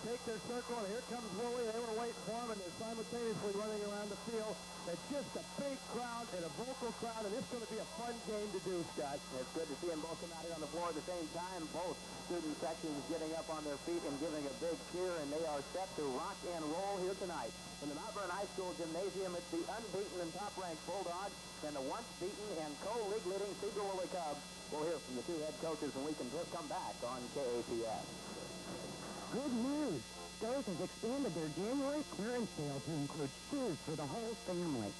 take their circle, and here comes Woolley. They were waiting for him, and they're simultaneously running around the field. It's just a big crowd and a vocal crowd, and it's going to be a fun game to do, Scott. It's good to see them both come out here on the floor at the same time. Both student sections getting up on their feet and giving a big cheer, and they are set to rock and roll here tonight. In the Mount Vernon High School Gymnasium, it's the unbeaten and top-ranked Bulldogs and the once-beaten and co-league leading Sedro Woolley Cubs. We'll hear from the two head coaches when we can come back on KAPS. Good news. Stores has expanded their January clearance sale to include shoes for the whole family.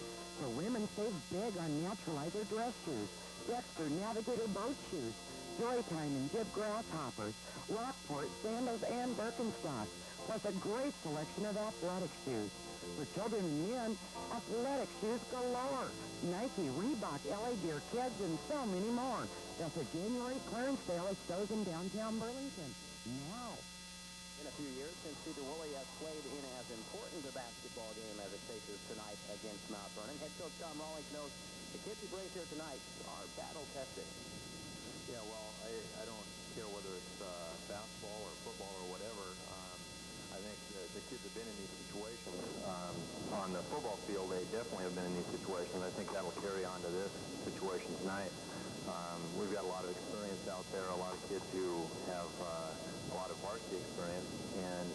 So women save big on Naturalizer dress shoes, Dexter Navigator boat shoes, Joytime and Jib Grasshoppers, Rockport sandals and Birkenstocks, plus a great selection of athletic shoes. For children and men, athletic shoes galore. Nike, Reebok, LA Gear, Kids, and so many more. That's a January clearance sale at stores in downtown Burlington. Now. In a few years since Sedro Woolley has played in as important a basketball game as it faces tonight against Mount Vernon, head coach Tom Rawlings knows the kids he brings here tonight are battle-tested. Yeah, well, I don't care whether it's basketball or football or whatever. I think the kids have been in these situations. On the football field, they definitely have been in these situations. I think that'll carry on to this situation tonight. We've got a lot of experience out there, a lot of kids who have a lot of varsity experience and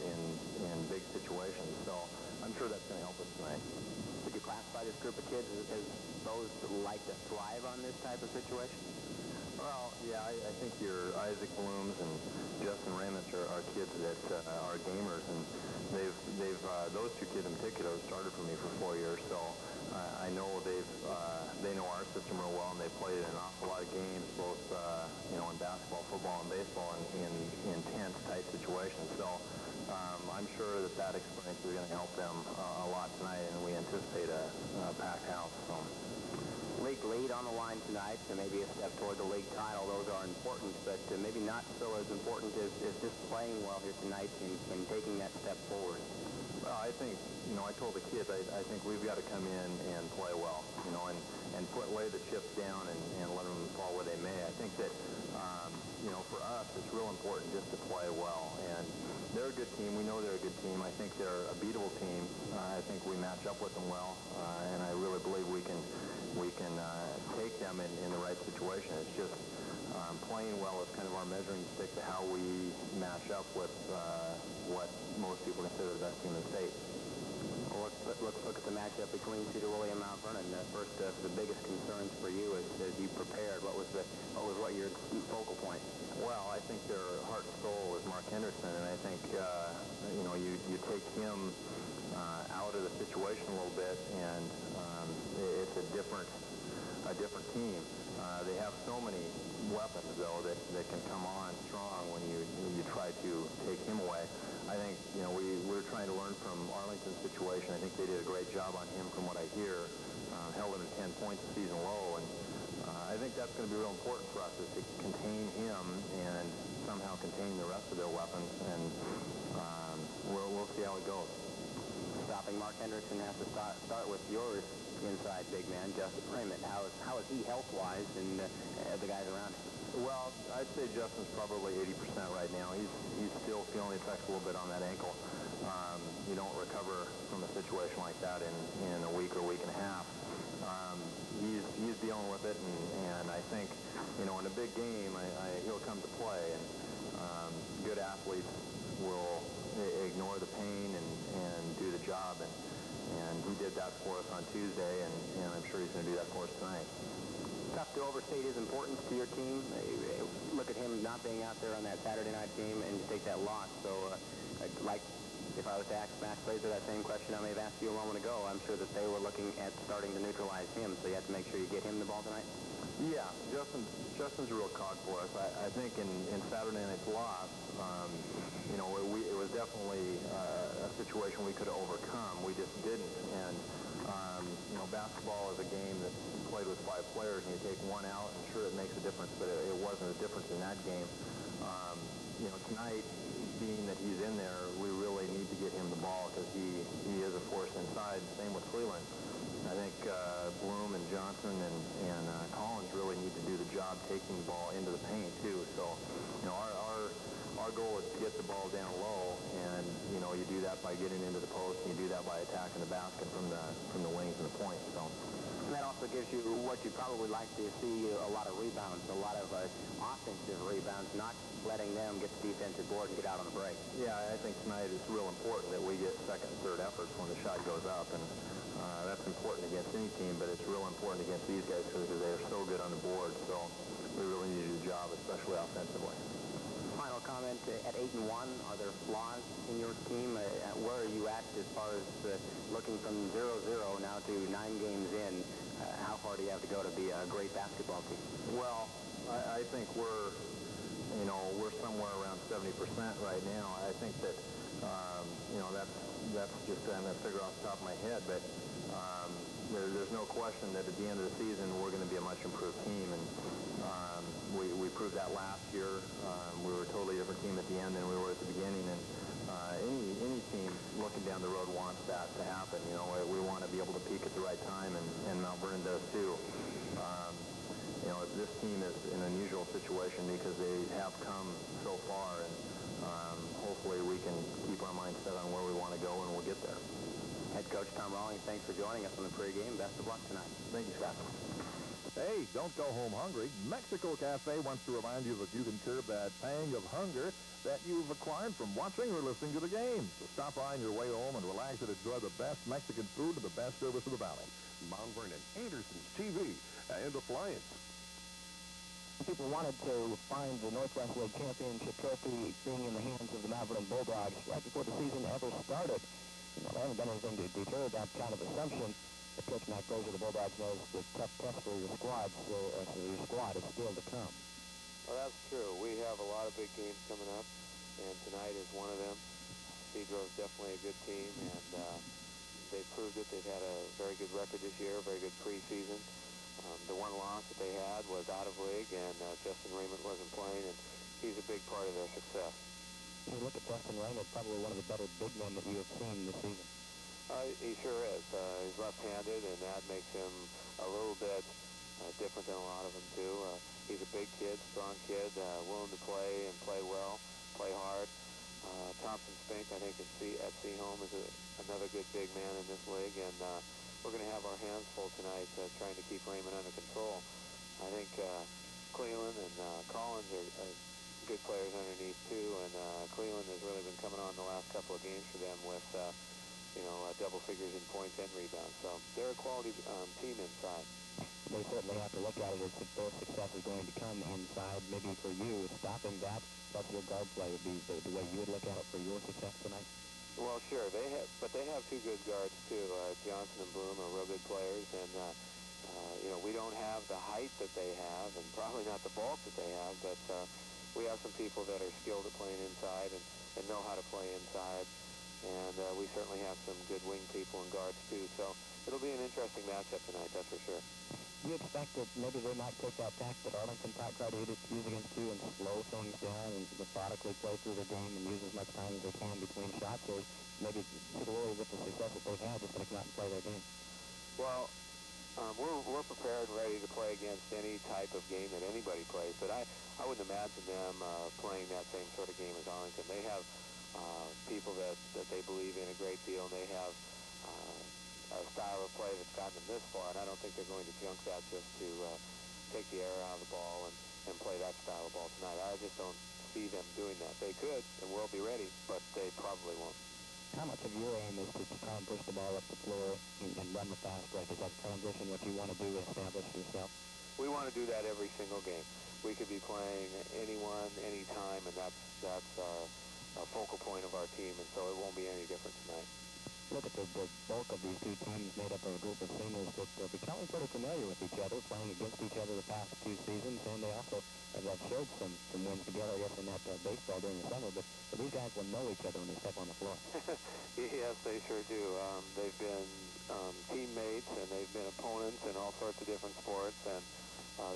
in big situations. So I'm sure that's going to help us tonight. Would you classify this group of kids as those that like to thrive on this type of situation? Well, yeah, I think your Isaac Blooms and Justin Raymond are kids that are gamers, and they've those two kids in particular have started for me for 4 years. So I know they know our system real well, and they played in an awful lot of games, both in basketball, football, and baseball, in intense, tight situations. So I'm sure that experience is going to help them a lot tonight, and we anticipate a packed house. So. League lead on the line tonight, and maybe a step toward the league title. Those are important, but maybe not so as important as just playing well here tonight and taking that step forward. Well, I think, I told the kids, I think we've got to come in and play well, and lay the chips down and let them fall where they may. I think that, for us, it's real important just to play well. And they're a good team. We know they're a good team. I think they're a beatable team. I think we match up with them well, and I really believe we can take them in the right situation. It's just playing well is kind of our measuring stick to how we match up with what most people consider the best team in the state. Well, let's look at the matchup between Sedro Woolley and Mount Vernon. First, the biggest concerns for you as you prepared. What was your focal point? Well, I think their heart and soul is Mark Henderson, and I think you take him out of the situation a little bit, and it's a different team. They have so many weapons, though, that can come on strong when you try to take him away. I think we're trying to learn from Arlington's situation. I think they did a great job on him, from what I hear. Held him to 10 points a season low, and I think that's going to be real important for us, is to contain him and somehow contain the rest of their weapons, and we'll see how it goes. Stopping Mark Henderson has to start with your inside big man, Justin Raymond. How is he health-wise and the guys around him? Well, I'd say Justin's probably 80% right now. He's still feeling the effects a little bit on that ankle. You don't recover from a situation like that in a week or week and a half. He's dealing with it, and I think, in a big game, he'll come to play, and good athletes will ignore the pain and do the job, and he did that for us on Tuesday, and I'm sure he's going to do that for us tonight. Tough to overstate his importance to your team. Look at him not being out there on that Saturday night game and to take that loss. So, if I was to ask Max Fraser that same question I may have asked you a moment ago, I'm sure that they were looking at starting to neutralize him, so you have to make sure you get him the ball tonight? Yeah, Justin's a real cog for us. I think in Saturday night's loss, it was definitely a situation we could have overcome. We just didn't. And, basketball is a game that's played with 5 players, and you take one out, and sure, it makes a difference, but it wasn't a difference in that game. Tonight, being that he's in there, we really need to get him the ball, because he is a force inside. Same with Cleveland. I think Bloom and Johnson and Collins really need to do the job taking the ball into the paint, too. So, our goal is to get the ball down low and getting into the post, and you do that by attacking the basket from the wings and the point. So. And that also gives you what you probably like to see, a lot of rebounds, a lot of offensive rebounds, not letting them get the defensive board and get out on the break. Yeah, I think tonight it's real important that we get second and third efforts when the shot goes up, and that's important against any team, but it's real important against these guys because they are so good on the board, so we really need to do the job, especially offensively. Final comment, at 8-1, are there flaws in your team? Where are you at as far as looking from 0-0 now to 9 games in? How far do you have to go to be a great basketball team? Well, I think we're somewhere around 70% right now. I think that, that's just a figure off the top of my head, but there's no question that at the end of the season we're going to be a much improved team, and we proved that last year. We were a totally different team at the end than we were at the beginning, and any team looking down the road wants that to happen. We want to be able to peak at the right time, and Mount Vernon does too. This team is an unusual situation because they have come so far, and hopefully we can keep our mind set on where we want to go, and we'll get there. Head coach Tom Rawlings, thanks for joining us on the pregame. Best of luck tonight. Thank you, Scott. Hey, don't go home hungry. Mexico Cafe wants to remind you that you can curb that pang of hunger that you've acquired from watching or listening to the game. So stop by on your way home and relax and enjoy the best Mexican food and the best service in the valley. Mount Vernon, Anderson's TV, and Appliance. People wanted to find the Northwest League Championship trophy being in the hands of the Mount Vernon Bulldogs right before the season ever started. There hasn't been anything to deter that kind of assumption. But Coach Matt Gozer, the Bulldogs, knows the tough test for your squad, your squad is still to come. Well, that's true. We have a lot of big games coming up, and tonight is one of them. Sedro is definitely a good team, and they've proved it. They've had a very good record this year, very good preseason. The one loss that they had was out of league, and Justin Raymond wasn't playing, and he's a big part of their success. You look at Justin Raymond, probably one of the better big men that you have seen this season. He sure is. He's left-handed, and that makes him a little bit different than a lot of them, too. He's a big kid, strong kid, willing to play and play well, play hard. Thompson Spink, I think, at Seaholm is another good big man in this league, and we're going to have our hands full tonight trying to keep Raymond under control. I think Cleveland and Collins are good players underneath, too, and Cleveland has really been coming on the last couple of games for them with, double figures in points and rebounds. So they're a quality team inside. They certainly have to look at it as if their success is going to come inside. Maybe for you, stopping that, plus your guard play would be the way you would look at it for your success tonight. Well, sure, but they have two good guards too. Johnson and Bloom are real good players, and we don't have the height that they have, and probably not the bulk that they have, but we have some people that are skilled at playing inside and know how to play inside, and we certainly have some good wing people and guards too. So it'll be an interesting matchup tonight, that's for sure. Do you expect that maybe they might take that tack that Arlington try to use against you and slow things down and methodically play through their game and use as much time as they can between shots, or maybe Woolley, with the success that they've had, just going to come out and play their game? Well, we're prepared and ready to play against any type of game that anybody plays, but I wouldn't imagine them playing that same sort of game as Arlington. They have people that they believe in a great deal, and they have a style of play that's gotten them this far, and I don't think they're going to junk that just to take the air out of the ball and play that style of ball tonight. I just don't see them doing that. They could, and we'll be ready, but they probably won't. How much of your aim is to try and push the ball up the floor and run the fast break? Is that transition what you want to do to establish yourself? We want to do that every single game. We could be playing anyone, anytime, and that's a focal point of our team, and so it won't be any different tonight. Look at the bulk of these two teams made up of a group of seniors that are becoming pretty familiar with each other, playing against each other the past two seasons, and they also have shared some wins together, I guess, in that baseball during the summer, but these guys will know each other when they step on the floor. Yes, they sure do. They've been teammates, and they've been opponents in all sorts of different sports, and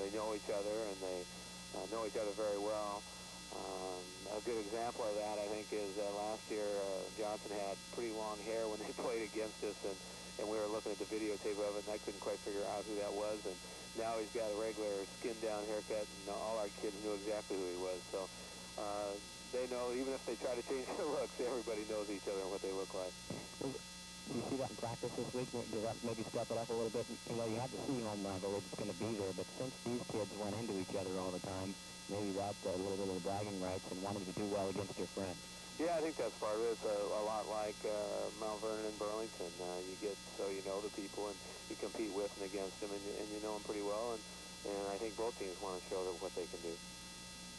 they know each other, and they know each other very well. A good example of that, I think, is last year Johnson had pretty long hair when they played against us, and we were looking at the videotape of it, and I couldn't quite figure out who that was. And now he's got a regular skin-down haircut, and all our kids knew exactly who he was. So they know, even if they try to change their looks, everybody knows shows each other what they look like. Do you see that in practice this week? Does that maybe step it up a little bit? You know, you have to see home rivalry that's going to be there, but since these kids run into each other all the time, maybe that a little bit of the bragging rights and wanting to do well against your friend. Yeah, I think that's part of it. It's a lot like Mount Vernon and Burlington. You get so you know the people and you compete with and against them, and you know them pretty well. And I think both teams want to show them what they can do.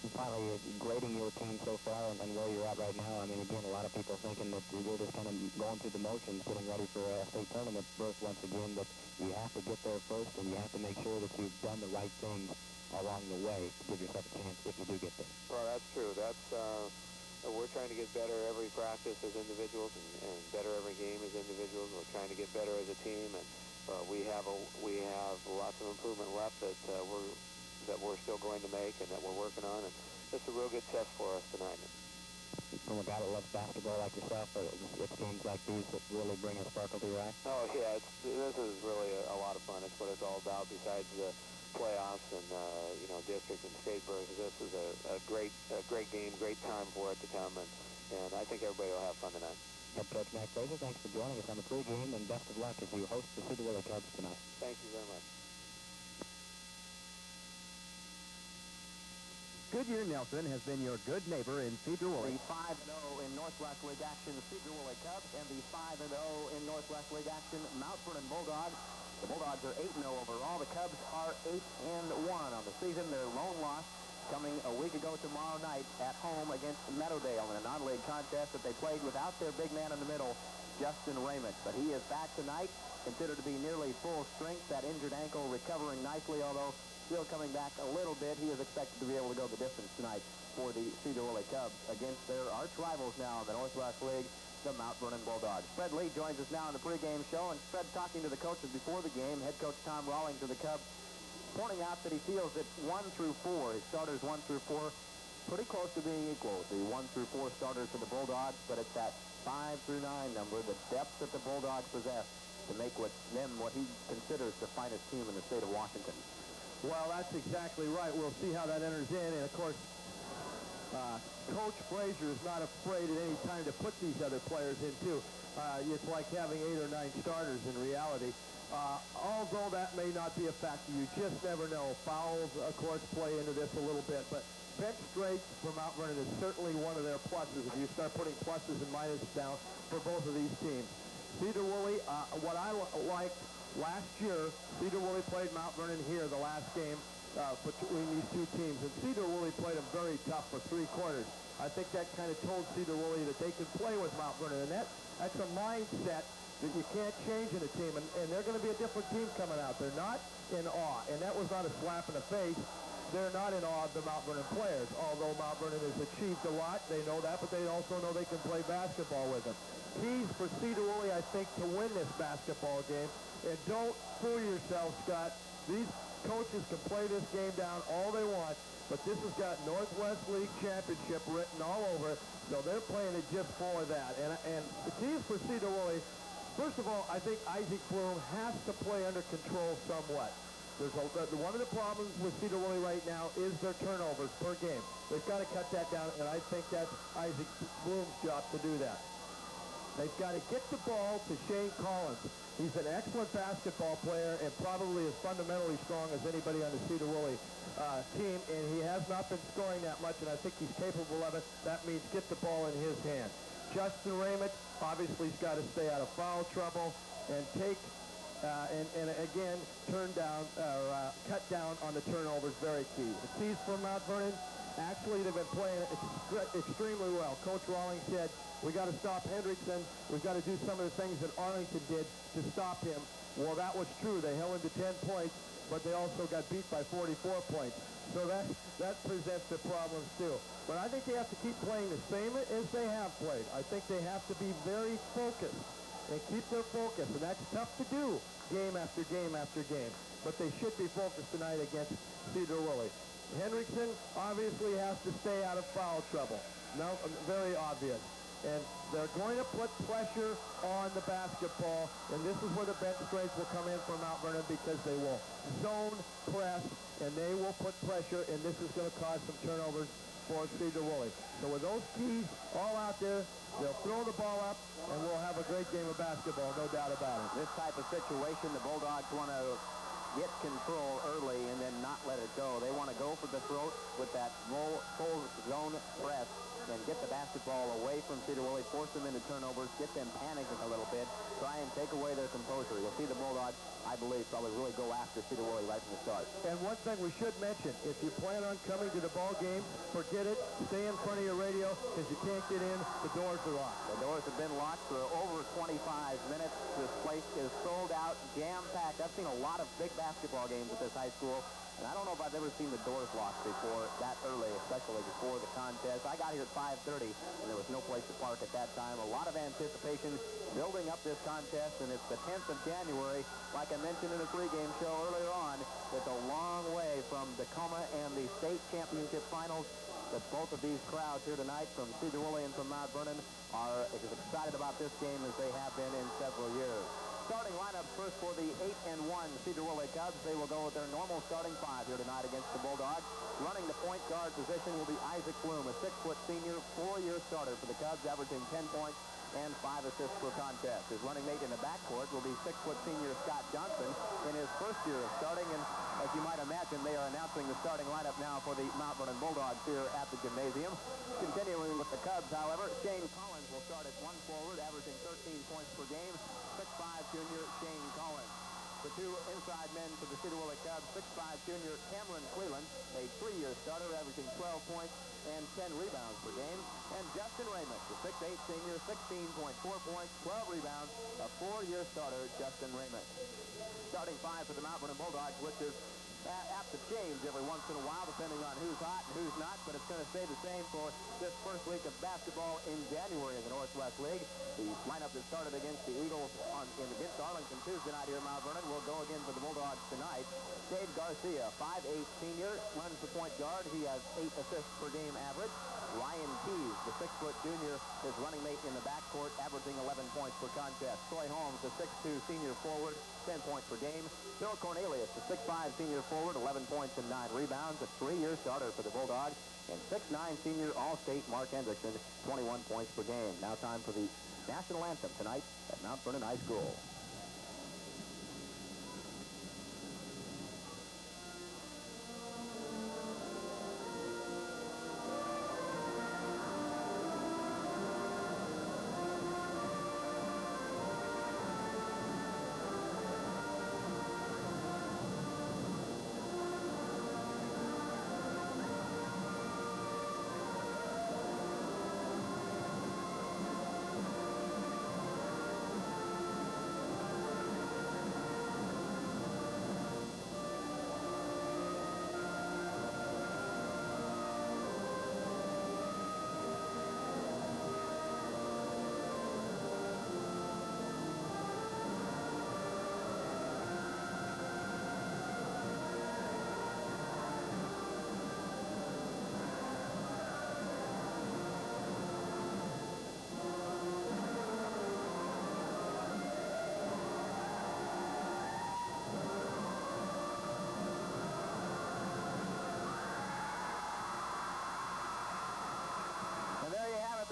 And finally, grading your team so far and where you're at right now, I mean, again, a lot of people thinking that you're just kind of going through the motions, getting ready for a state tournament berth once again, but you have to get there first, and you have to make sure that you've done the right things along the way to give yourself a chance if you do get there. Well, that's true. We're trying to get better every practice as individuals and better every game as individuals. We're trying to get better as a team, and we have lots of improvement left that we're still going to make and that we're working on. And it's a real good test for us tonight. From a guy that loves basketball like yourself, it's games like these that really bring a sparkle to your eye? Oh, yeah. This is really a lot of fun. It's what it's all about besides the playoffs and, district and state berths. This is a great game, great time for it to come, and I think everybody will have fun tonight. Head Coach Max Fraser, thanks for joining us on the pregame, and best of luck as you host the Sedro Woolley Cubs tonight. Thank you very much. Goodyear Nelson has been your good neighbor in Sedro Woolley. The 5-0 in Northwest League action, the Sedro Woolley Cubs, and the 5-0 in Northwest League action, Mount Vernon Bulldogs. The Bulldogs are 8-0 overall. The Cubs are 8-1 on the season. Their lone loss coming a week ago tomorrow night at home against Meadowdale in a non-league contest that they played without their big man in the middle, Justin Raymond. But he is back tonight, considered to be nearly full strength. That injured ankle recovering nicely, although still coming back a little bit. He is expected to be able to go the distance tonight for the Sedro Woolley Cubs against their arch rivals now in the Northwest League, the Mount Vernon Bulldogs. Fred Lee joins us now in the pregame show, and Fred talking to the coaches before the game. Head coach Tom Rawlings of the Cubs pointing out that he feels that 1 through 4, his starters 1 through 4, pretty close to being equal, the 1 through 4 starters for the Bulldogs, but it's that 5 through 9 number, the depth that the Bulldogs possess to make what he considers the finest team in the state of Washington. Well, that's exactly right. We'll see how that enters in, and of course, Coach Fraser is not afraid at any time to put these other players in, too. It's like having 8 or 9 starters in reality. Although that may not be a factor, you just never know. Fouls, of course, play into this a little bit, but bench straight for Mount Vernon is certainly one of their pluses if you start putting pluses and minuses down for both of these teams. Sedro Woolley, what I liked last year, Sedro Woolley played Mount Vernon here the last game between these two teams, and Sedro Woolley played them very tough for 3 quarters. I think that kind of told Sedro Woolley that they can play with Mount Vernon, and that's a mindset that you can't change in a team, and they're going to be a different team coming out. They're not in awe, and that was not a slap in the face. They're not in awe of the Mount Vernon players, although Mount Vernon has achieved a lot. They know that, but they also know they can play basketball with them. Keys for Sedro Woolley, I think, to win this basketball game, and don't fool yourself, Scott. These coaches can play this game down all they want, but this has got Northwest League Championship written all over it, so they're playing it just for that. And the keys for Sedro Woolley, first of all, I think Isaac Bloom has to play under control somewhat. One of the problems with Sedro Woolley right now is their turnovers per game. They've got to cut that down, and I think that's Isaac Bloom's job to do that. They've got to get the ball to Shane Collins. He's an excellent basketball player and probably as fundamentally strong as anybody on the Sedro Woolley team, and he has not been scoring that much, and I think he's capable of it. That means get the ball in his hand. Justin Raymond, obviously, has got to stay out of foul trouble and take and again cut down on the turnovers. Very key. The keys for Mount Vernon, actually they've been playing extremely well. Coach Rawlings said we got to stop Hendrickson. We've got to do some of the things that Arlington did to stop him. Well, that was true. They held him to 10 points, but they also got beat by 44 points. So that presents the problems too. But I think they have to keep playing the same as they have played. I think they have to be very focused and keep their focus, and that's tough to do game after game after game. But they should be focused tonight against Sedro Woolley. Hendrickson obviously has to stay out of foul trouble. No, very obvious. And they're going to put pressure on the basketball, and this is where the bench strength will come in for Mount Vernon, because they will zone press, and they will put pressure, and this is going to cause some turnovers for Sedro Woolley. So with those keys all out there, they'll throw the ball up, and we'll have a great game of basketball, no doubt about it. This type of situation, the Bulldogs want to get control early and then not let it go. They want to go for the throat with that full zone press and get the basketball away from Sedro Woolley, force them into turnovers, get them panicking a little bit, try and take away their composure. You'll see the Bulldogs, I believe, probably really go after Sedro Woolley right from the start. And one thing we should mention, if you plan on coming to the ball game, forget it. Stay in front of your radio because you can't get in. The doors are locked. The doors have been locked for over 25 minutes. This place is sold out, jam-packed. I've seen a lot of big basketball games at this high school, and I don't know if I've ever seen the doors locked before that early, especially before the contest. I got here at 5:30, and there was no place to park at that time. A lot of anticipation building up this contest, and it's the 10th of January. Like I mentioned in the pregame show earlier on, it's a long way from Tacoma and the state championship finals. But both of these crowds here tonight from Sedro Woolley and from Mount Vernon are as excited about this game as they have been in several years. Starting lineup first for the 8-1 Sedro Woolley Cubs. They will go with their normal starting five here tonight against the Bulldogs. Running the point guard position will be Isaac Bloom, a 6-foot senior, 4-year starter for the Cubs, averaging 10 points and 5 assists per contest. His running mate in the backcourt will be 6-foot senior Scott Johnson in his first year of starting. And as you might imagine, they are announcing the starting lineup now for the Mount Vernon Bulldogs here at the gymnasium. Continuing with the Cubs, however, Shane Collins will start at one forward, averaging 13 points per game. 6'5 junior Shane Collins. The two inside men for the Sedro Woolley Cubs, 6'5 junior Cameron Cleland, a 3-year starter, averaging 12 points and 10 rebounds per game. And Justin Raymond, the 6'8 senior, 16.4 points, 12 rebounds, a 4-year starter, Justin Raymond. Starting five for the Mount Vernon Bulldogs, which is apt to change every once in a while, depending on who's hot and who's not, but it's going to stay the same for this first week of basketball in January in the Northwest League. The lineup that started against the Eagles against Arlington Tuesday night here in Mount Vernon will go again for the Bulldogs tonight. Dave Garcia, 5'8 senior, runs the point guard. He has 8 assists per game average. Ryan Keys, the 6-foot junior, his running mate in the backcourt, averaging 11 points per contest. Troy Holmes, the 6'2 senior forward, 10 points per game. Bill Cornelius, the 6'5 senior forward, 11 points and 9 rebounds, a 3-year starter for the Bulldogs. And 6'9 senior All-State Mark Hendrickson, 21 points per game. Now time for the national anthem tonight at Mount Vernon High School.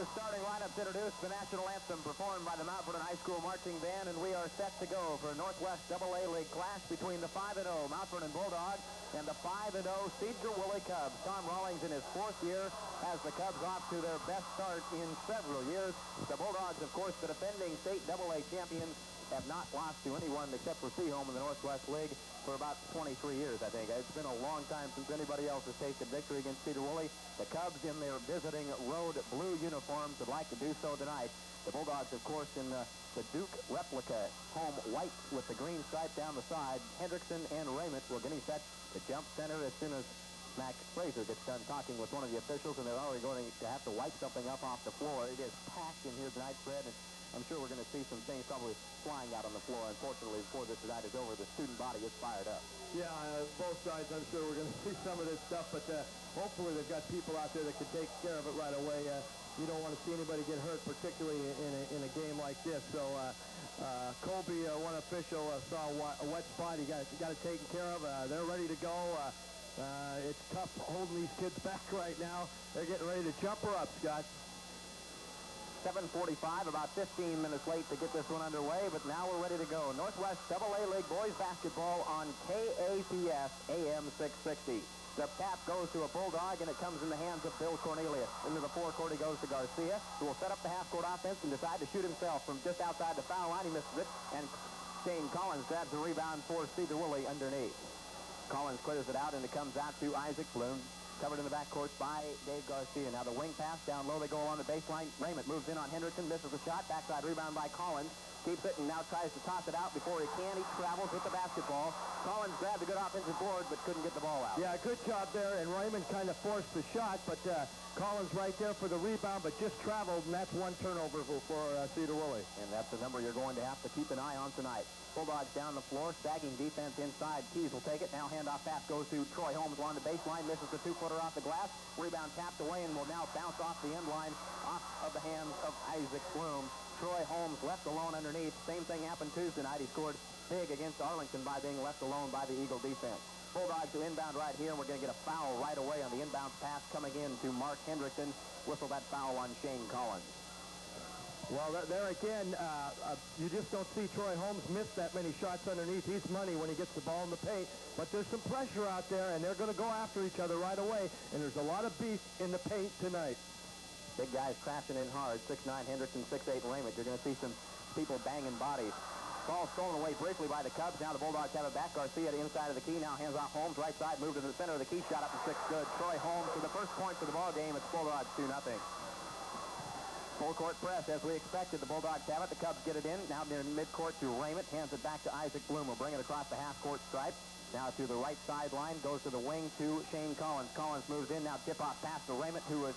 The starting lineup introduced the national anthem performed by the Mount Vernon High School Marching Band, and we are set to go for a Northwest AA League clash between the 5-0 Mount Vernon Bulldogs and the 5-0 Sedro Woolley Cubs. Tom Rawlings in his 4th year has the Cubs off to their best start in several years. The Bulldogs, of course, the defending state AA champions, have not lost to anyone except for Seaholm in the Northwest League for about 23 years, I think. It's been a long time since anybody else has tasted victory against Sedro Woolley. The Cubs in their visiting road blue uniforms would like to do so tonight. The Bulldogs, of course, in the Duke replica home white with the green stripe down the side. Hendrickson and Raymond will getting set to jump center as soon as Max Fraser gets done talking with one of the officials, and they're already going to have to wipe something up off the floor. It is packed in here tonight, Fred, and I'm sure we're going to see some things probably flying out on the floor. Unfortunately, before this night is over, the student body is fired up. Yeah, both sides, I'm sure we're going to see some of this stuff, but hopefully they've got people out there that can take care of it right away. You don't want to see anybody get hurt, particularly in a game like this. So Colby, one official, saw a wet spot. He got it taken care of. They're ready to go. It's tough holding these kids back right now. They're getting ready to jump her up, Scott. 7:45, about 15 minutes late to get this one underway, but now we're ready to go. Northwest AA League boys basketball on KAPS AM 660. The tap goes to a Bulldog, and it comes in the hands of Bill Cornelius. Into the forecourt he goes to Garcia, who will set up the half-court offense and decide to shoot himself from just outside the foul line. He misses it, and Shane Collins grabs the rebound for Sedro Woolley underneath. Collins clears it out, and it comes out to Isaac Bloom. Covered in the backcourt by Dave Garcia. Now the wing pass down low. They go along the baseline. Raymond moves in on Hendrickson. Misses the shot. Backside rebound by Collins. Keeps it and now tries to toss it out before he can. He travels with the basketball. Collins grabbed a good offensive board but couldn't get the ball out. Yeah, good job there. And Raymond kind of forced the shot, but Collins right there for the rebound, but just traveled, and that's one turnover for Sedro Woolley. And that's the number you're going to have to keep an eye on tonight. Bulldogs down the floor, sagging defense inside. Keys will take it. Now handoff pass goes to Troy Holmes along the baseline. Misses the two-footer off the glass. Rebound tapped away and will now bounce off the end line, off of the hands of Isaac Bloom. Troy Holmes left alone underneath. Same thing happened Tuesday night. He scored big against Arlington by being left alone by the Eagle defense. Bulldogs to inbound right here, and we're going to get a foul right away on the inbound pass coming in to Mark Hendrickson. Whistle that foul on Shane Collins. Well, there again, you just don't see Troy Holmes miss that many shots underneath. He's money when he gets the ball in the paint. But there's some pressure out there, and they're going to go after each other right away. And there's a lot of beef in the paint tonight. Big guys crashing in hard. 6'9" Hendrickson, 6'8" Raymond. You're going to see some people banging bodies. Ball stolen away briefly by the Cubs. Now the Bulldogs have it back. Garcia to the inside of the key. Now hands off Holmes. Right side. Moved to the center of the key. Shot up to 6. Good. Troy Holmes for the first point for the ball game. It's Bulldogs 2-0. Full court press as we expected. The Bulldogs have it. The Cubs get it in. Now near midcourt to Raymond. Hands it back to Isaac Bloom. Will bring it across the half-court stripe. Now to the right sideline. Goes to the wing to Shane Collins. Collins moves in. Now tip-off pass to Raymond, who is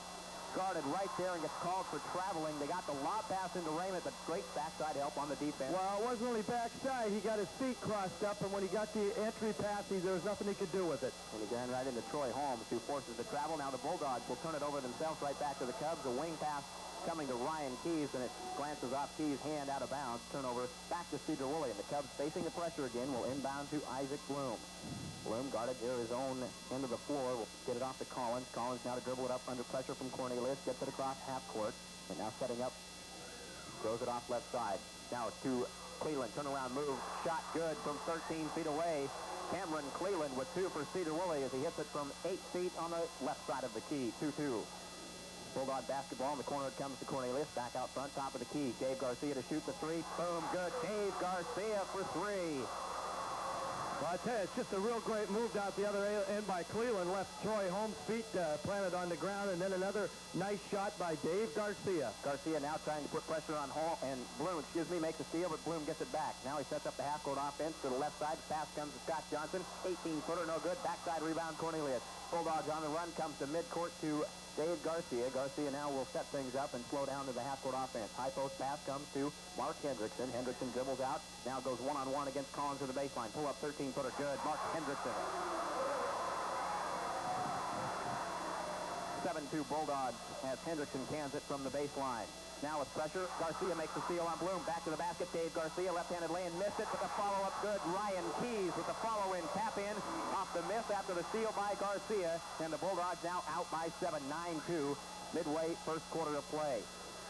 guarded right there and gets called for traveling. They got the lob pass into Raymond, but great backside help on the defense. Well, it wasn't really backside. He got his feet crossed up, and when he got the entry pass, there was nothing he could do with it. And he ran right into Troy Holmes, who forces the travel. Now the Bulldogs will turn it over themselves right back to the Cubs. A wing pass coming to Ryan Keys, and it glances off Keys' hand out of bounds. Turnover back to Sedro Woolley, and the Cubs facing the pressure again will inbound to Isaac Bloom. Bloom guarded near his own end of the floor. Will get it off to Collins. Collins now to dribble it up under pressure from Cornelius. Gets it across half court. And now setting up. Throws it off left side. Now to Cleland. Turnaround move. Shot good from 13 feet away. Cameron Cleland with 2 for Sedro Woolley as he hits it from 8 feet on the left side of the key. 2-2. Bulldog basketball. In the corner it comes to Cornelius. Back out front. Top of the key. Dave Garcia to shoot the 3. Boom. Good. Dave Garcia for 3. Well, I tell you, it's just a real great move out the other end by Cleveland. Left Troy Holmes' feet planted on the ground, and then another nice shot by Dave Garcia. Garcia now trying to put pressure on Hall, and Bloom, makes the steal, but Bloom gets it back. Now he sets up the half-court offense to the left side. Pass comes to Scott Johnson. 18-footer, no good. Backside rebound, Cornelius. Bulldogs on the run, comes to midcourt to Dave Garcia. Garcia now will set things up and slow down to the half-court offense. High post pass comes to Mark Hendrickson. Hendrickson dribbles out. Now goes one-on-one against Collins to the baseline. Pull up 13-footer. Good. Mark Hendrickson. 7-2 Bulldogs as Hendrickson cans it from the baseline. Now with pressure, Garcia makes the steal on Bloom. Back to the basket, Dave Garcia, left-handed lay and missed it, but the follow-up good. Ryan Keys with the follow-in tap-in off the miss after the steal by Garcia. And the Bulldogs now out by 7, 9-2, midway first quarter of play.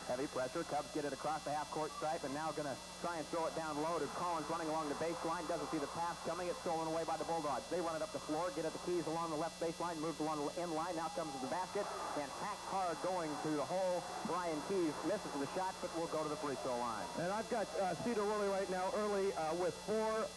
Heavy pressure. Cubs get it across the half-court stripe and now going to try and throw it down low to Collins running along the baseline. Doesn't see the pass coming. It's stolen away by the Bulldogs. They run it up the floor, get at the Keys along the left baseline, moves along the end line, now comes to the basket, and hacked hard going to the hole. Ryan Keys misses the shot, but will go to the free throw line. And I've got Sedro Woolley right now early with 4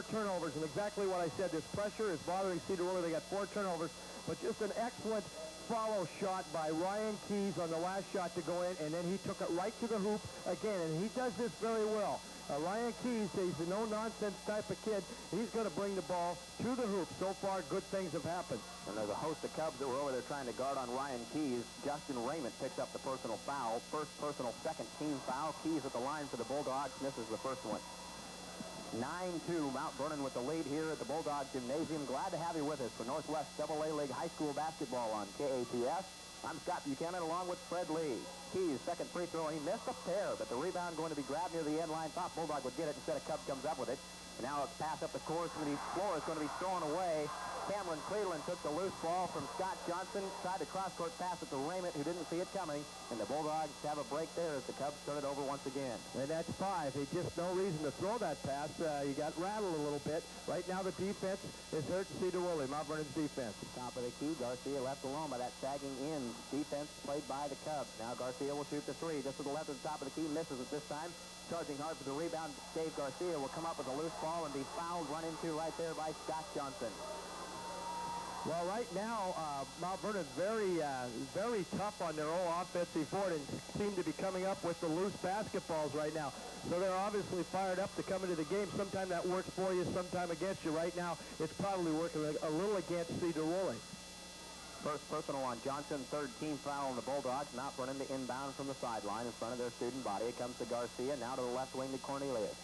turnovers, and exactly what I said. This pressure is bothering Sedro Woolley. They got 4 turnovers, but just an excellent follow shot by Ryan Keys on the last shot to go in, and then he took it right to the hoop again, and he does this very well. Ryan Keys, he's a no-nonsense type of kid. He's going to bring the ball to the hoop. So far, good things have happened. And there's a host of Cubs that were over there trying to guard on Ryan Keys. Justin Raymond picks up the personal foul. First personal, second team foul. Keys at the line for the Bulldogs, misses the first one. 9-2, Mount Vernon with the lead here at the Bulldog Gymnasium. Glad to have you with us for Northwest AA League High School Basketball on KAPS. I'm Scott Buchanan along with Fred Lee. Keys, second free throw. He missed a pair, but the rebound going to be grabbed near the end line. Thought Bulldog would get it. Instead, a Cub comes up with it. And now a pass up the course from the floor is going to be thrown away. Cameron Cleveland took the loose ball from Scott Johnson, tried to cross-court pass it to Raymond, who didn't see it coming, and the Bulldogs have a break there as the Cubs turn it over once again. And that's 5. They just no reason to throw that pass. You got rattled a little bit. Right now the defense is hurting Sedro Woolley, Mount Vernon's defense. Top of the key, Garcia left alone by that sagging in defense played by the Cubs. Now Garcia will shoot the three. Just to the left of the top of the key, misses it this time. Charging hard for the rebound, Dave Garcia will come up with a loose ball and be fouled, run into right there by Scott Johnson. Well, right now, Mount Vernon's very tough on their own offensive board and seem to be coming up with the loose basketballs right now. So they're obviously fired up to come into the game. Sometime that works for you, sometime against you. Right now, it's probably working a little against Sedro Woolley. First personal on Johnson, third team foul on the Bulldogs. Mount Vernon to inbound from the sideline in front of their student body. It comes to Garcia, now to the left wing to Cornelius.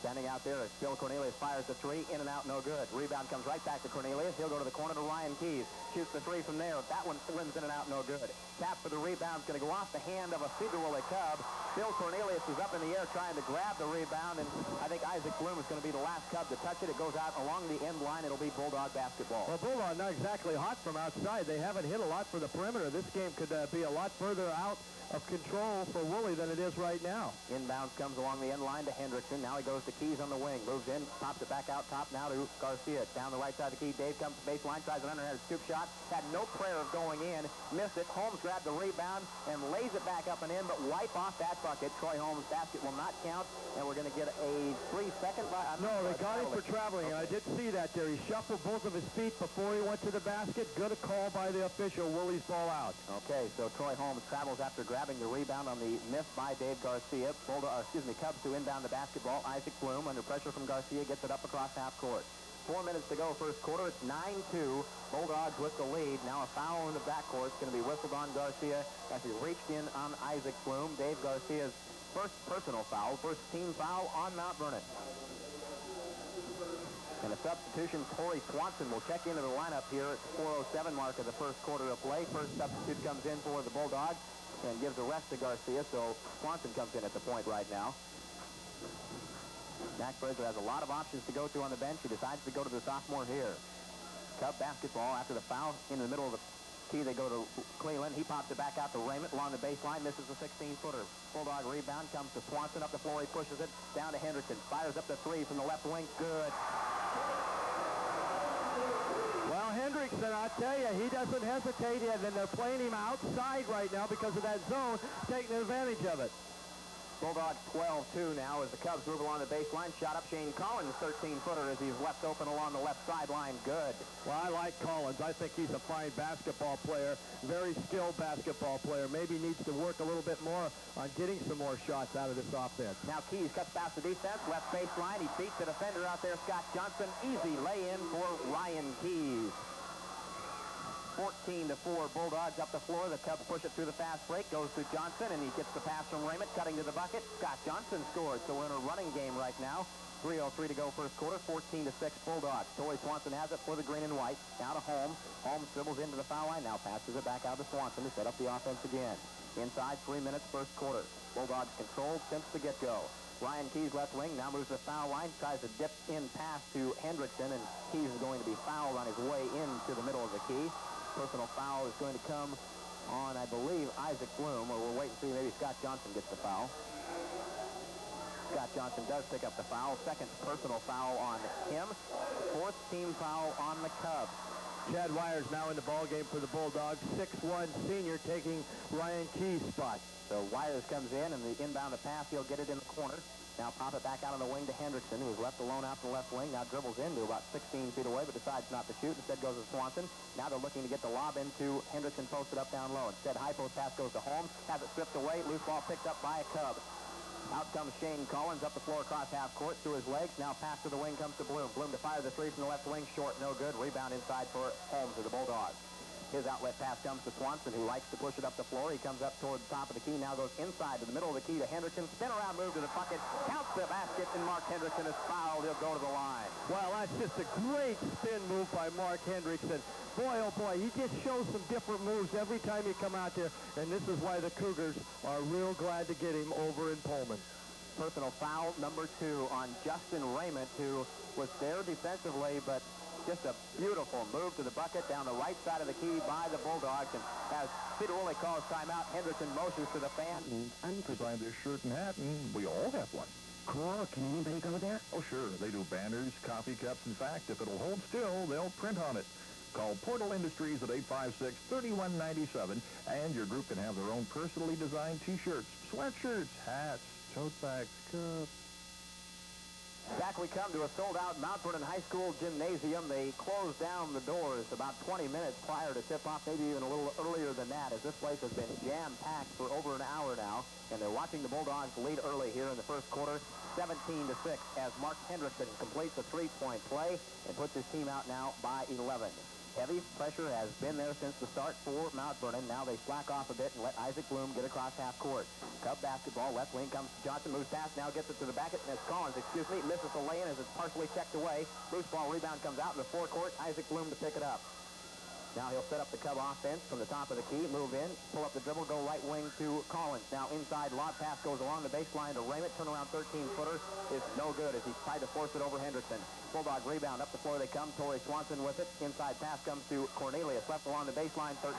Standing out there, Bill Cornelius fires the three, in and out, no good. Rebound comes right back to Cornelius. He'll go to the corner to Ryan Keys. Shoots the three from there. That one slims in and out, no good. Tap for the rebound, going to go off the hand of a Sedro Woolley Cub. Bill Cornelius is up in the air trying to grab the rebound, and I think Isaac Bloom is going to be the last Cub to touch it. It goes out along the end line. It'll be Bulldog basketball. Well, Bulldog not exactly hot from outside. They haven't hit a lot for the perimeter. This game could be a lot further out of control for Woolley than it is right now. Inbounds comes along the end line to Hendrickson. Now he goes to Keys on the wing. Moves in, pops it back out top now to Garcia. Down the right side of the key. Dave comes to baseline, tries an underhand scoop shot. Had no prayer of going in. Missed it. Holmes grabbed the rebound and lays it back up and in, but wipe off that bucket. Troy Holmes' basket will not count, and we're going to get a 3-second. No, they got him for traveling, and I did see that there. He shuffled both of his feet before he went to the basket. Good a call by the official. Woolley's ball out. Okay, so Troy Holmes travels after grabbing the rebound on the miss by Dave Garcia. Cubs to inbound the basketball. Isaac Bloom, under pressure from Garcia, gets it up across half court. 4 minutes to go first quarter. It's 9-2. Bulldogs with the lead. Now a foul in the backcourt. It's going to be whistled on Garcia as he reached in on Isaac Bloom. Dave Garcia's first personal foul, first team foul on Mount Vernon. And a substitution, Corey Swanson will check into the lineup here at the 4:07 mark of the first quarter of play. First substitute comes in for the Bulldogs and gives a rest to Garcia, so Swanson comes in at the point right now. Mac Fraser has a lot of options to go to on the bench. He decides to go to the sophomore here. Cub basketball after the foul in the middle of the key. They go to Cleveland. He pops it back out to Raymond along the baseline. Misses the 16-footer. Bulldog rebound comes to Swanson up the floor. He pushes it down to Hendrickson. Fires up the three from the left wing. Good. Well, Hendrickson, I tell you, he doesn't hesitate, and then they're playing him outside right now because of that zone, taking advantage of it. Bulldogs 12-2 now as the Cubs move along the baseline. Shot up Shane Collins, 13-footer as he's left open along the left sideline. Good. Well, I like Collins. I think he's a fine basketball player, very skilled basketball player. Maybe needs to work a little bit more on getting some more shots out of this offense. Now Keys cuts past the defense, left baseline. He beats the defender out there, Scott Johnson. Easy lay-in for Ryan Keys. 14-4 Bulldogs up the floor. The Cubs push it through the fast break. Goes to Johnson, and he gets the pass from Raymond, cutting to the bucket. Scott Johnson scored, so we're in a running game right now. 3:03 to go first quarter. 14-6 Bulldogs. Torrey Swanson has it for the green and white. Now to Holmes. Holmes dribbles into the foul line. Now passes it back out to Swanson to set up the offense again. Inside 3 minutes first quarter. Bulldogs controlled since the get-go. Ryan Keys left wing, now moves the foul line, tries to dip in pass to Hendrickson, and Keys is going to be fouled on his way into the middle of the key. Personal foul is going to come on, I believe, Isaac Bloom, or we'll wait and see. Maybe Scott Johnson gets the foul. Scott Johnson does pick up the foul. Second personal foul on him. Fourth team foul on the Cubs. Chad Weyers now in the ballgame for the Bulldogs. 6'1" senior taking Ryan Keys' spot. So Weyers comes in, and the inbound to pass, he'll get it in the corner. Now pop it back out on the wing to Hendrickson, who was left alone out the left wing. Now dribbles into about 16 feet away, but decides not to shoot. Instead goes to Swanson. Now they're looking to get the lob into Hendrickson, posted up down low. Instead, high post pass goes to Holmes. Has it stripped away. Loose ball picked up by a Cub. Out comes Shane Collins up the floor across half court through his legs. Now pass to the wing comes to Bloom. Bloom to fire the three from the left wing. Short, no good. Rebound inside for Holmes of the Bulldogs. His outlet pass comes to Swanson, who likes to push it up the floor. He comes up toward the top of the key, now goes inside to the middle of the key to Hendrickson. Spin around move to the bucket, counts the basket, and Mark Hendrickson is fouled. He'll go to the line. Well, that's just a great spin move by Mark Hendrickson. Boy, oh boy, he just shows some different moves every time he come out there, and this is why the Cougars are real glad to get him over in Pullman. Personal foul number 2 on Justin Raymond, who was there defensively, but Just a beautiful move to the bucket down the right side of the key by the Bulldogs. And as Sedro Woolley calls timeout, Hendrickson motions to the fan. Find this shirt in Hatton. We all have one. Cool. Can anybody go there? Oh, sure. They do banners, coffee cups. In fact, if it'll hold still, they'll print on it. Call Portal Industries at 856-3197, and your group can have their own personally designed T-shirts, sweatshirts, hats, tote bags, cups. Back we come to a sold-out Mount Vernon High School gymnasium. They closed down the doors about 20 minutes prior to tip-off, maybe even a little earlier than that, as this place has been jam-packed for over an hour now. And they're watching the Bulldogs lead early here in the first quarter, 17-6, as Mark Hendrickson completes a three-point play and puts his team out now by 11. Heavy pressure has been there since the start for Mount Vernon. Now they slack off a bit and let Isaac Bloom get across half court. Cub basketball, left wing comes Johnson, moves past, now gets it to the bucket, and it's Collins, misses the lay-in as it's partially checked away. Loose ball rebound comes out in the forecourt. Isaac Bloom to pick it up. Now he'll set up the Cub offense from the top of the key, move in, pull up the dribble, go right wing to Collins. Now inside, lob pass goes along the baseline to Raymond. Turnaround 13-footer is no good as he tried to force it over Hendrickson. Bulldog rebound, up the floor they come. Torrey Swanson with it. Inside pass comes to Cornelius, left along the baseline, 13.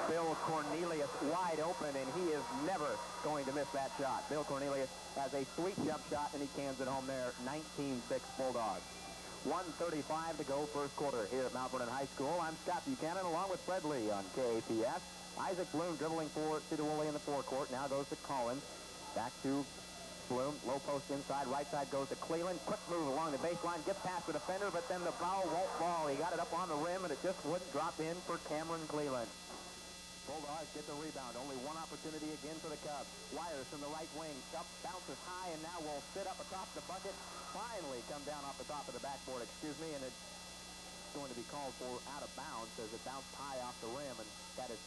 Bill Cornelius wide open, and he is never going to miss that shot. Bill Cornelius has a sweet jump shot, and he cans it home there, 19-6 Bulldogs. 1:35 to go first quarter here at Mount Vernon High School. I'm Scott Buchanan along with Fred Lee on KAPS. Isaac Bloom dribbling for Sedro Woolley in the forecourt. Now goes to Collins. Back to Bloom. Low post inside. Right side goes to Cleland. Quick move along the baseline. Gets past the defender, but then the foul won't fall. He got it up on the rim, and it just wouldn't drop in for Cameron Cleland. Bulldogs get the rebound. Only one opportunity again for the Cubs. Wires from the right wing. Up, bounces high, and now will sit up atop the bucket. Finally come down off the top of the backboard, and it's going to be called for out of bounds as it bounced high off the rim, and that is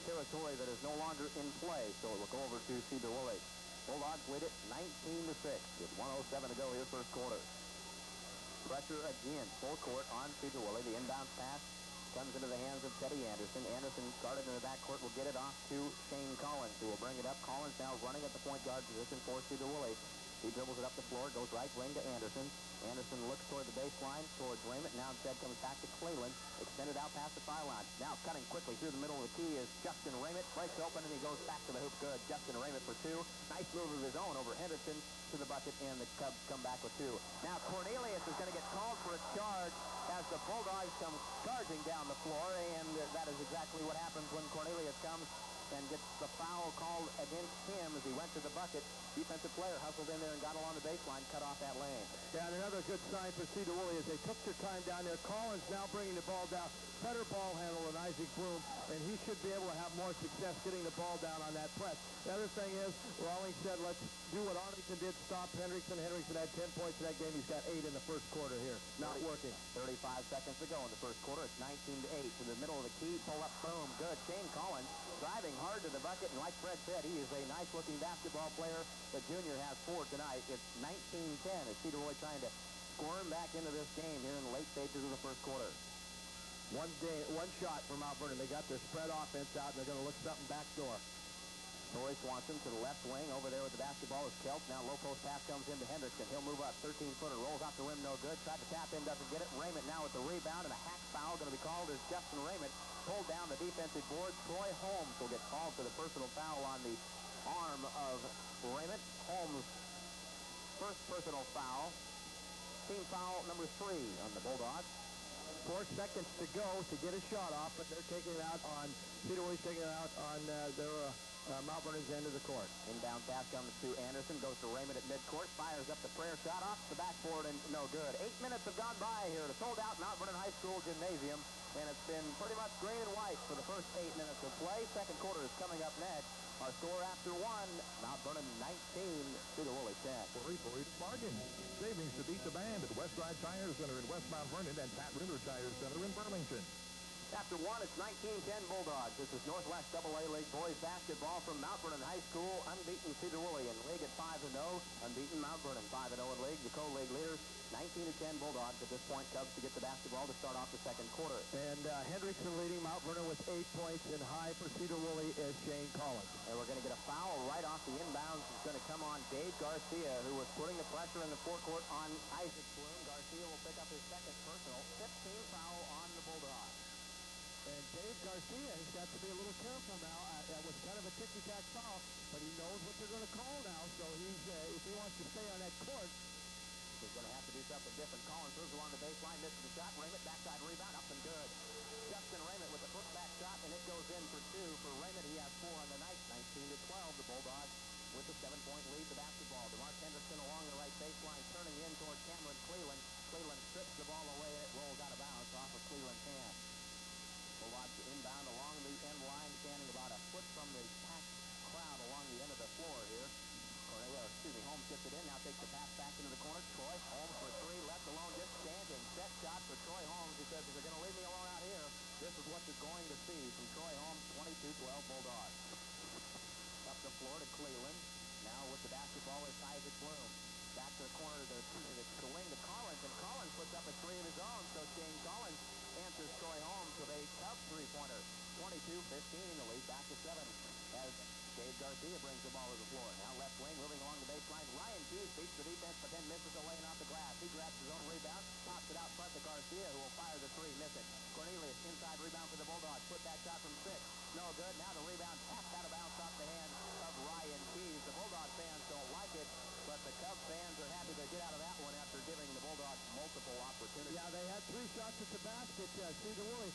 territory that is no longer in play, so it will go over to Sedro Woolley. Bulldogs lead it 19-6 with 1:07 to go here first quarter. Pressure again, full court on Sedro Woolley. The inbound pass comes into the hands of Teddy Anderson. Anderson guarded in the backcourt, will get it off to Shane Collins, who will bring it up. Collins now running at the point guard position for Sedro Woolley. He dribbles it up the floor, goes right wing to Anderson. Anderson looks toward the baseline, towards Raymond. Now instead comes back to Cleland. Extended out past the foul line. Now cutting quickly through the middle of the key is Justin Raymond. Breaks open and he goes back to the hoop. Good. Justin Raymond for two. Nice move of his own over Henderson to the bucket, and the Cubs come back with two. Now Cornelius is going to get called for a charge as the Bulldogs come charging down the floor, and that is exactly what happens when Cornelius comes and gets the foul called against him as he went to the bucket. Defensive player hustled in there and got along the baseline, cut off that lane. Yeah, and another good sign for Sedro Woolley as they took their time down there. Collins now bringing the ball down. Better ball handle than Isaac Bloom, and he should be able to have more success getting the ball down on that press. The other thing is, Rawlings said, let's do what Arlington did, stop Hendrickson. Hendrickson had 10 points in that game. He's got 8 in the first quarter here. Not working. 35 seconds to go in the first quarter. It's 19-8 to the middle of the key. Pull up, boom, good. Shane Collins driving hard to the bucket, and like Fred said, he is a nice-looking basketball player. The junior has 4 tonight. It's 19-10 as Sedro Woolley trying to squirm back into this game here in the late stages of the first quarter. One shot from Mount Vernon. They got their spread offense out, and they're going to look something backdoor. Torrey Swanson to the left wing. Over there with the basketball is Kelp. Now low post pass comes into Hendrickson. He'll move up. 13-footer. Rolls off the rim. No good. Tried to tap in. Doesn't get it. Raymond now with the rebound. And a hack foul going to be called as Justin Raymond pulled down the defensive board. Troy Holmes will get called for the personal foul on the arm of Raymond. Holmes' first personal foul. Team foul number 3 on the Bulldogs. 4 seconds to go to get a shot off, but they're taking it out on, Sedro Woolley's taking it out on their Mount Vernon's end of the court. Inbound pass comes to Anderson, goes to Raymond at midcourt, fires up the prayer shot off the backboard, and no good. 8 minutes have gone by here at a sold-out Mount Vernon High School gymnasium, and it's been pretty much green and white for the first 8 minutes of play. Second quarter is coming up next. Our score after 1, Mount Vernon 19, Sedro Woolley 10. Worry bargain. Savings to beat the band at Westside Tire Center in West Mount Vernon and Pat Ritter Tire Center in Burlington. After 1, it's 19-10 Bulldogs. This is Northwest AA League boys basketball from Mount Vernon High School. Unbeaten Sedro Woolley in league at 5-0. Unbeaten Mount Vernon 5-0 in league. The co-league leaders 19-10 Bulldogs at this point. Cubs to get the basketball to start off the second quarter. And Hendrickson leading Mount Vernon with 8 points, and high for Cedar Woolley is Shane Collins. And we're going to get a foul right off the inbounds. It's going to come on Dave Garcia, who was putting the pressure in the forecourt on Isaac Bloom. Garcia will pick up his second personal. 15th foul on the Bulldogs. And Dave Garcia has got to be a little careful now. That was kind of a ticky-tack foul, but he knows what they're going to call now, so he's if he wants to stay on that court, he's going to have to do something different. Collins moves along the baseline, misses the shot. Raymond, backside rebound, up and good. Justin Raymond with the put-back shot, and it goes in for 2. For Raymond, he has 4 on the night. 19-12, the Bulldogs with a 7-point lead. The basketball. DeMarc Henderson along the right baseline, turning in toward Cameron Cleland. Cleland strips the ball away, and it rolls out of bounds off of Cleland's hand. Bulldogs inbound along the end line, standing about a foot from the packed crowd along the end of the floor here. Holmes gets it in, now takes the pass back into the corner. Troy Holmes for 3, left alone, just standing. Set shot for Troy Holmes. He says, if you're going to leave me alone out here, this is what you're going to see from Troy Holmes. 22-12 Bulldogs. Up the floor to Cleland. Now with the basketball is Isaac Bloom. Back to the corner to the wing to Collins, and Collins puts up a 3 of his own. So Shane Collins answers Troy Holmes with a tough 3-pointer. 22-15, the lead back to 7 as Dave Garcia brings the ball to the floor. Now left wing, moving along the baseline. Ryan Keys beats the defense, but then misses a lane off the glass. He grabs his own rebound, pops it out front to Garcia, who will fire the 3, miss it. Cornelius, inside rebound for the Bulldogs. Put that shot from 6. No good. Now the rebound tapped out of bounds off the hand of Ryan Keys. The Bulldog fans don't like it, but the Cubs fans are happy to get out of that one after giving the Bulldogs multiple opportunities. Yeah, they had 3 shots at the basket. Cedar Woolley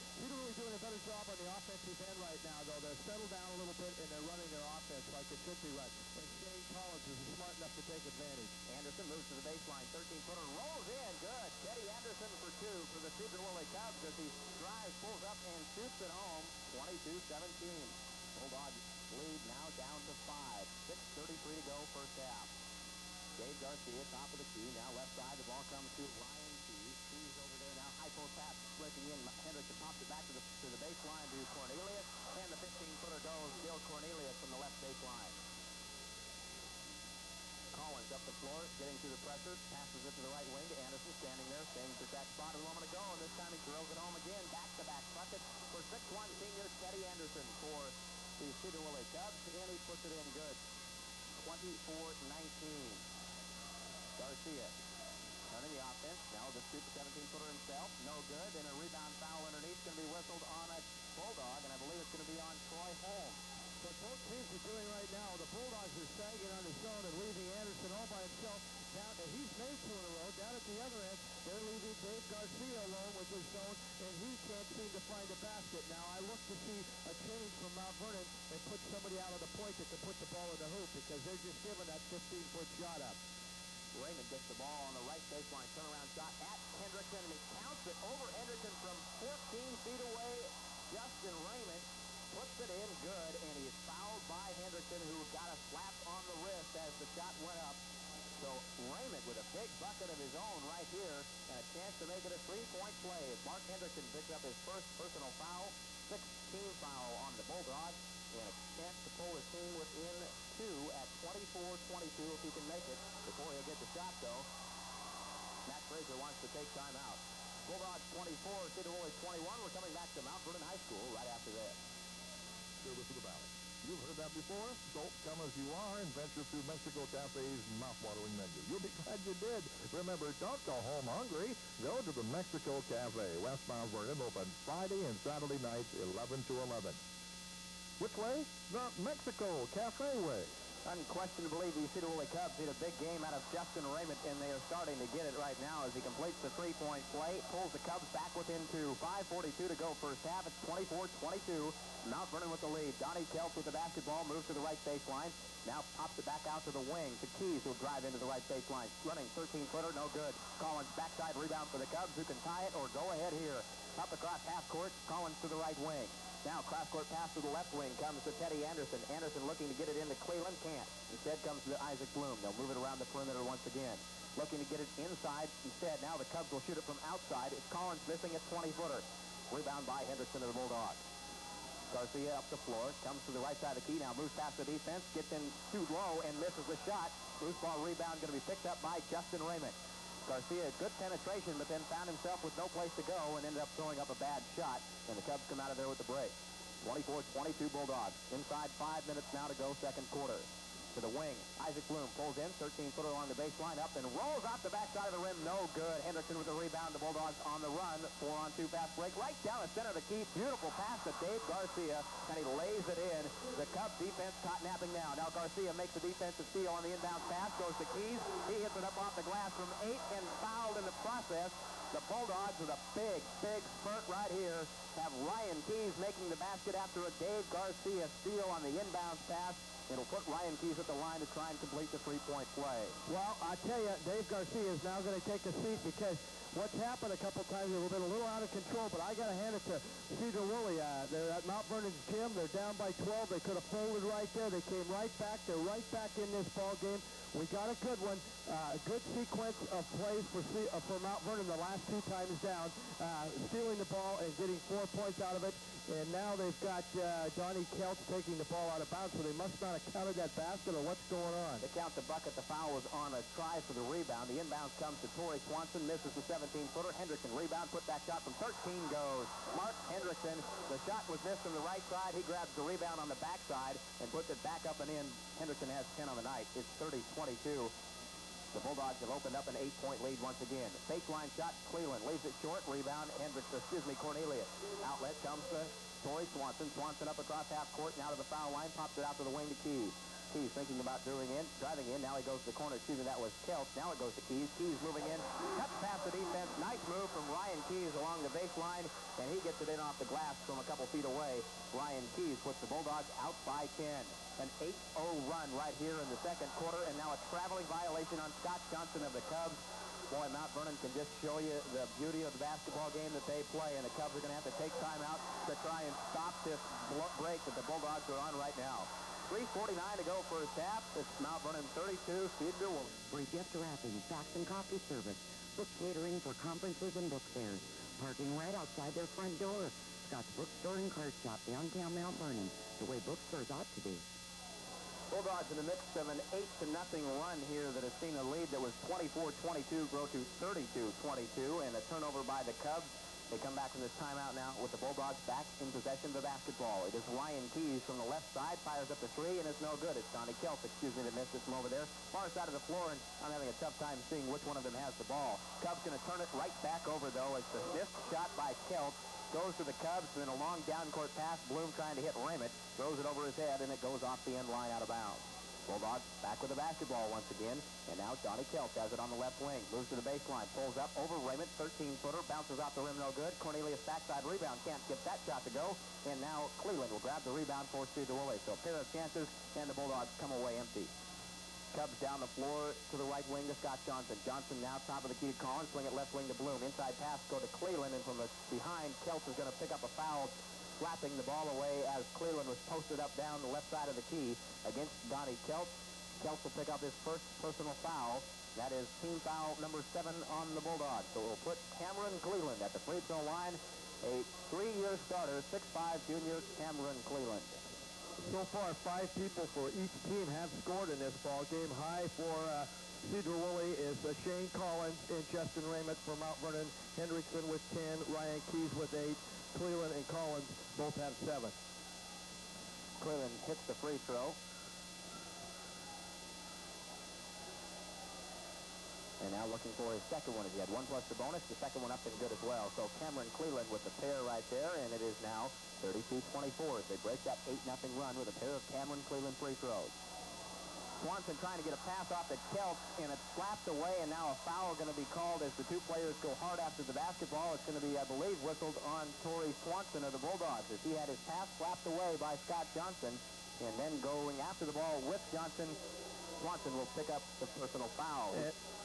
doing a better job on the offensive end right now, though. They're settled down a little bit, and they're running their offense like it should be run. And Shane Collins is smart enough to take advantage. Anderson moves to the baseline. 13-footer rolls in. Good. Teddy Anderson for 2 for the Cedar Woolley Cubs as he drives, pulls up, and shoots it home. 22-17. Bulldogs lead now down to 5. 6:33 to go first half. Dave Garcia, top of the key. Now left side. The ball comes to Ryan Keys. Keys over there now. High post pass. Breaking in. Hendrickson pops it back to the baseline to Cornelius. And the 15-footer goes. Gil Cornelius from the left baseline. Collins up the floor, getting through the pressure. Passes it to the right wing to Anderson, standing there, staying at that spot a moment ago. And this time he drills it home again. Back-to-back bucket for 6'1" senior Teddy Anderson for the Cedar Woolley Cubs. And he puts it in good. 24-19. Garcia running the offense. Now the shoot the 17-footer himself. No good. And a rebound foul underneath. Going to be whistled on a Bulldog, and I believe it's going to be on Troy Holmes. What both teams are doing right now, the Bulldogs are sagging on his own and leaving Anderson all by himself. Down, he's made 2 in a row. Down at the other end, they're leaving Dave Garcia alone with his zone, and he can't seem to find a basket. Now, I look to see a change from Mount Vernon and put somebody out of the point that can put the ball in the hoop because they're just giving that 15-foot shot up. Raymond gets the ball on the right baseline. Turnaround shot at Hendrickson, and he counts it over Hendrickson from 14 feet away. Justin Raymond puts it in good, and he's fouled by Hendrickson, who got a slap on the wrist as the shot went up. So Raymond with a big bucket of his own right here, and a chance to make it a 3-point play. Mark Hendrickson picks up his first personal foul, 6th-team foul on the Bulldogs, and a chance to pull his team within 2 at 24-22 if he can make it before he'll get the shot, though. Matt Fraser wants to take time out. Bulldogs 24, Cedar Woolley 21. We're coming back to Mount Vernon High School right after this. Service of the Valley. You've heard that before? So come as you are and venture through Mexico Cafe's mouth-watering menu. You'll be glad you did. Remember, don't go home hungry. Go to the Mexico Cafe, West Mount Vernon, open Friday and Saturday nights, 11 to 11. Which way? The Mexico Cafe way. Unquestionably, the Cedar Woolley Cubs need a big game out of Justin Raymond, and they are starting to get it right now as he completes the 3-point play, pulls the Cubs back within 2. 5:42 to go first half. It's 24-22. Mount Vernon with the lead. Donnie Kelts with the basketball, moves to the right baseline. Now pops it back out to the wing. To Keys, who'll drive into the right baseline. Running 13-footer, no good. Collins backside rebound for the Cubs, who can tie it or go ahead here. Up across half court, Collins to the right wing. Now cross-court pass to the left wing comes to Teddy Anderson. Anderson looking to get it into Cleveland, can't. Instead comes to Isaac Bloom. They'll move it around the perimeter once again. Looking to get it inside. Instead, now the Cubs will shoot it from outside. It's Collins missing a 20-footer. Rebound by Hendrickson of the Bulldogs. Garcia up the floor, comes to the right side of the key now, moves past the defense, gets in too low and misses the shot. Loose ball rebound going to be picked up by Justin Raymond. Garcia, good penetration, but then found himself with no place to go and ended up throwing up a bad shot, and the Cubs come out of there with the break. 24-22 Bulldogs. Inside 5 minutes now to go, second quarter. To the wing, Isaac Bloom pulls in, 13-footer along the baseline, up and rolls out the backside of the rim, no good. Hendrickson with the rebound, the Bulldogs on the run, 4-on-2 fast break, right down the center of the key, beautiful pass to Dave Garcia, and he lays it in. The Cubs defense caught napping now. Now Garcia makes a defensive steal on the inbound pass, goes to Keys, he hits it up off the glass from 8 and fouled in the process. The Bulldogs with a big spurt right here have Ryan Keys making the basket after a Dave Garcia steal on the inbound pass. It'll put Ryan Keys at the line to try and complete the three-point play. Well, I tell you, Dave Garcia is now going to take a seat because what's happened a couple times, they've been a little out of control, but I got to hand it to Sedro Woolley. They're at Mount Vernon's gym. They're down by 12. They could have folded right there. They came right back. They're right back in this ball game. We got a good one, a good sequence of plays for Mount Vernon the last 2 times down, stealing the ball and getting 4 points out of it. And now they've got Donnie Kelts taking the ball out of bounds, so they must not have counted that basket, or what's going on? They count the bucket. The foul was on a try for the rebound. The inbounds comes to Torrey Swanson, misses the 17-footer. Hendrickson rebound, put back shot from 13 goes. Mark Hendrickson, the shot was missed from the right side. He grabs the rebound on the backside and puts it back up and in. Hendrickson has 10 on the night. It's 30-22. The Bulldogs have opened up an 8-point lead once again. Fake line shot, Cleveland leaves it short. Rebound, Cornelius. Outlet comes to Torrey Swanson. Swanson up across half court, now to the foul line, pops it out to the wing to Keys. Keys thinking about driving in. Now he goes to the corner. Excuse me, that was Kelts. Now it goes to Keys. Keys moving in. Cuts past the defense. Nice move from Ryan Keys along the baseline, and he gets it in off the glass from a couple feet away. Ryan Keys puts the Bulldogs out by 10. An 8-0 run right here in the second quarter, and now a traveling violation on Scott Johnson of the Cubs. Boy, Mount Vernon can just show you the beauty of the basketball game that they play, and the Cubs are going to have to take time out to try and stop this break that the Bulldogs are on right now. 3:49 to go first half. It's Mount Vernon 32, Sedro Woolley. For gift wrapping, fax and coffee service, book catering for conferences and book fairs, parking right outside their front door. Scott's Bookstore and Card Shop, downtown Mount Vernon, the way bookstores ought to be. Bulldogs in the midst of an 8-0 run here that has seen a lead that was 24-22 grow to 32-22, and a turnover by the Cubs. They come back from this timeout now with the Bulldogs back in possession of the basketball. It is Ryan Keys from the left side, fires up the three, and it's no good. It's Donnie Kelts, that missed this from over there. Far side of the floor, and I'm having a tough time seeing which one of them has the ball. Cubs going to turn it right back over, though, as the missed shot by Kelts goes to the Cubs, and then a long down-court pass. Bloom trying to hit Raymond, throws it over his head, and it goes off the end line out of bounds. Bulldogs back with the basketball once again, and now Donnie Kelts has it on the left wing. Moves to the baseline, pulls up over Raymond, 13-footer, bounces off the rim, no good. Cornelius backside rebound, can't get that shot to go, and now Cleveland will grab the rebound for Sedro Woolley. So a pair of chances, and the Bulldogs come away empty. Cubs down the floor to the right wing to Scott Johnson. Johnson now top of the key to Collins, swing it left wing to Bloom. Inside pass go to Cleveland, and from the behind, Kelts is going to pick up a foul, slapping the ball away as Cleveland was posted up down the left side of the key against Donnie Kelts. Kelts will pick up his first personal foul. That is team foul number 7 on the Bulldogs. So it will put Cameron Cleveland at the free throw line. A 3-year starter, 6'5" junior Cameron Cleveland. So far, 5 people for each team have scored in this ball game. High for Sedro Woolley is Shane Collins and Justin Raymond for Mount Vernon. Hendrickson with 10, Ryan Keys with 8. Cleveland and Collins both have 7. Cleveland hits the free throw. And now looking for his second one. He had 1 plus the bonus. The second one up and good as well. So Cameron Cleveland with the pair right there, and it is now 32-24 as they break that 8-0 run with a pair of Cameron Cleveland free throws. Swanson trying to get a pass off at Kelts, and it's slapped away, and now a foul going to be called as the 2 players go hard after the basketball. It's going to be, I believe, whistled on Torrey Swanson of the Bulldogs as he had his pass slapped away by Scott Johnson, and then going after the ball with Johnson, Swanson will pick up the personal foul.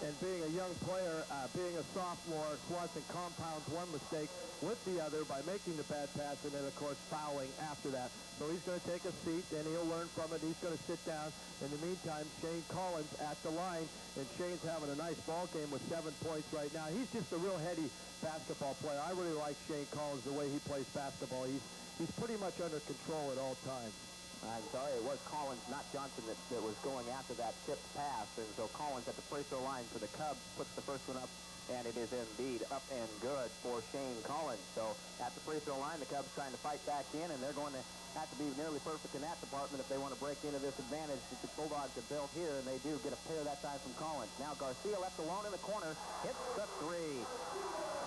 And being a young player, being a sophomore, Swanson compounds one mistake with the other by making the bad pass and then, of course, fouling after that. So he's going to take a seat, and he'll learn from it. He's going to sit down. In the meantime, Shane Collins at the line, and Shane's having a nice ball game with 7 points right now. He's just a real heady basketball player. I really like Shane Collins, the way he plays basketball. He's pretty much under control at all times. I'm sorry, it was Collins, not Johnson, that was going after that tipped pass. And so Collins at the free throw line for the Cubs puts the first one up, and it is indeed up and good for Shane Collins. So at the free throw line, the Cubs trying to fight back in, and they're going to have to be nearly perfect in that department if they want to break into this advantage that the Bulldogs have built here, and they do get a pair that time from Collins. Now Garcia left alone in the corner, hits the three.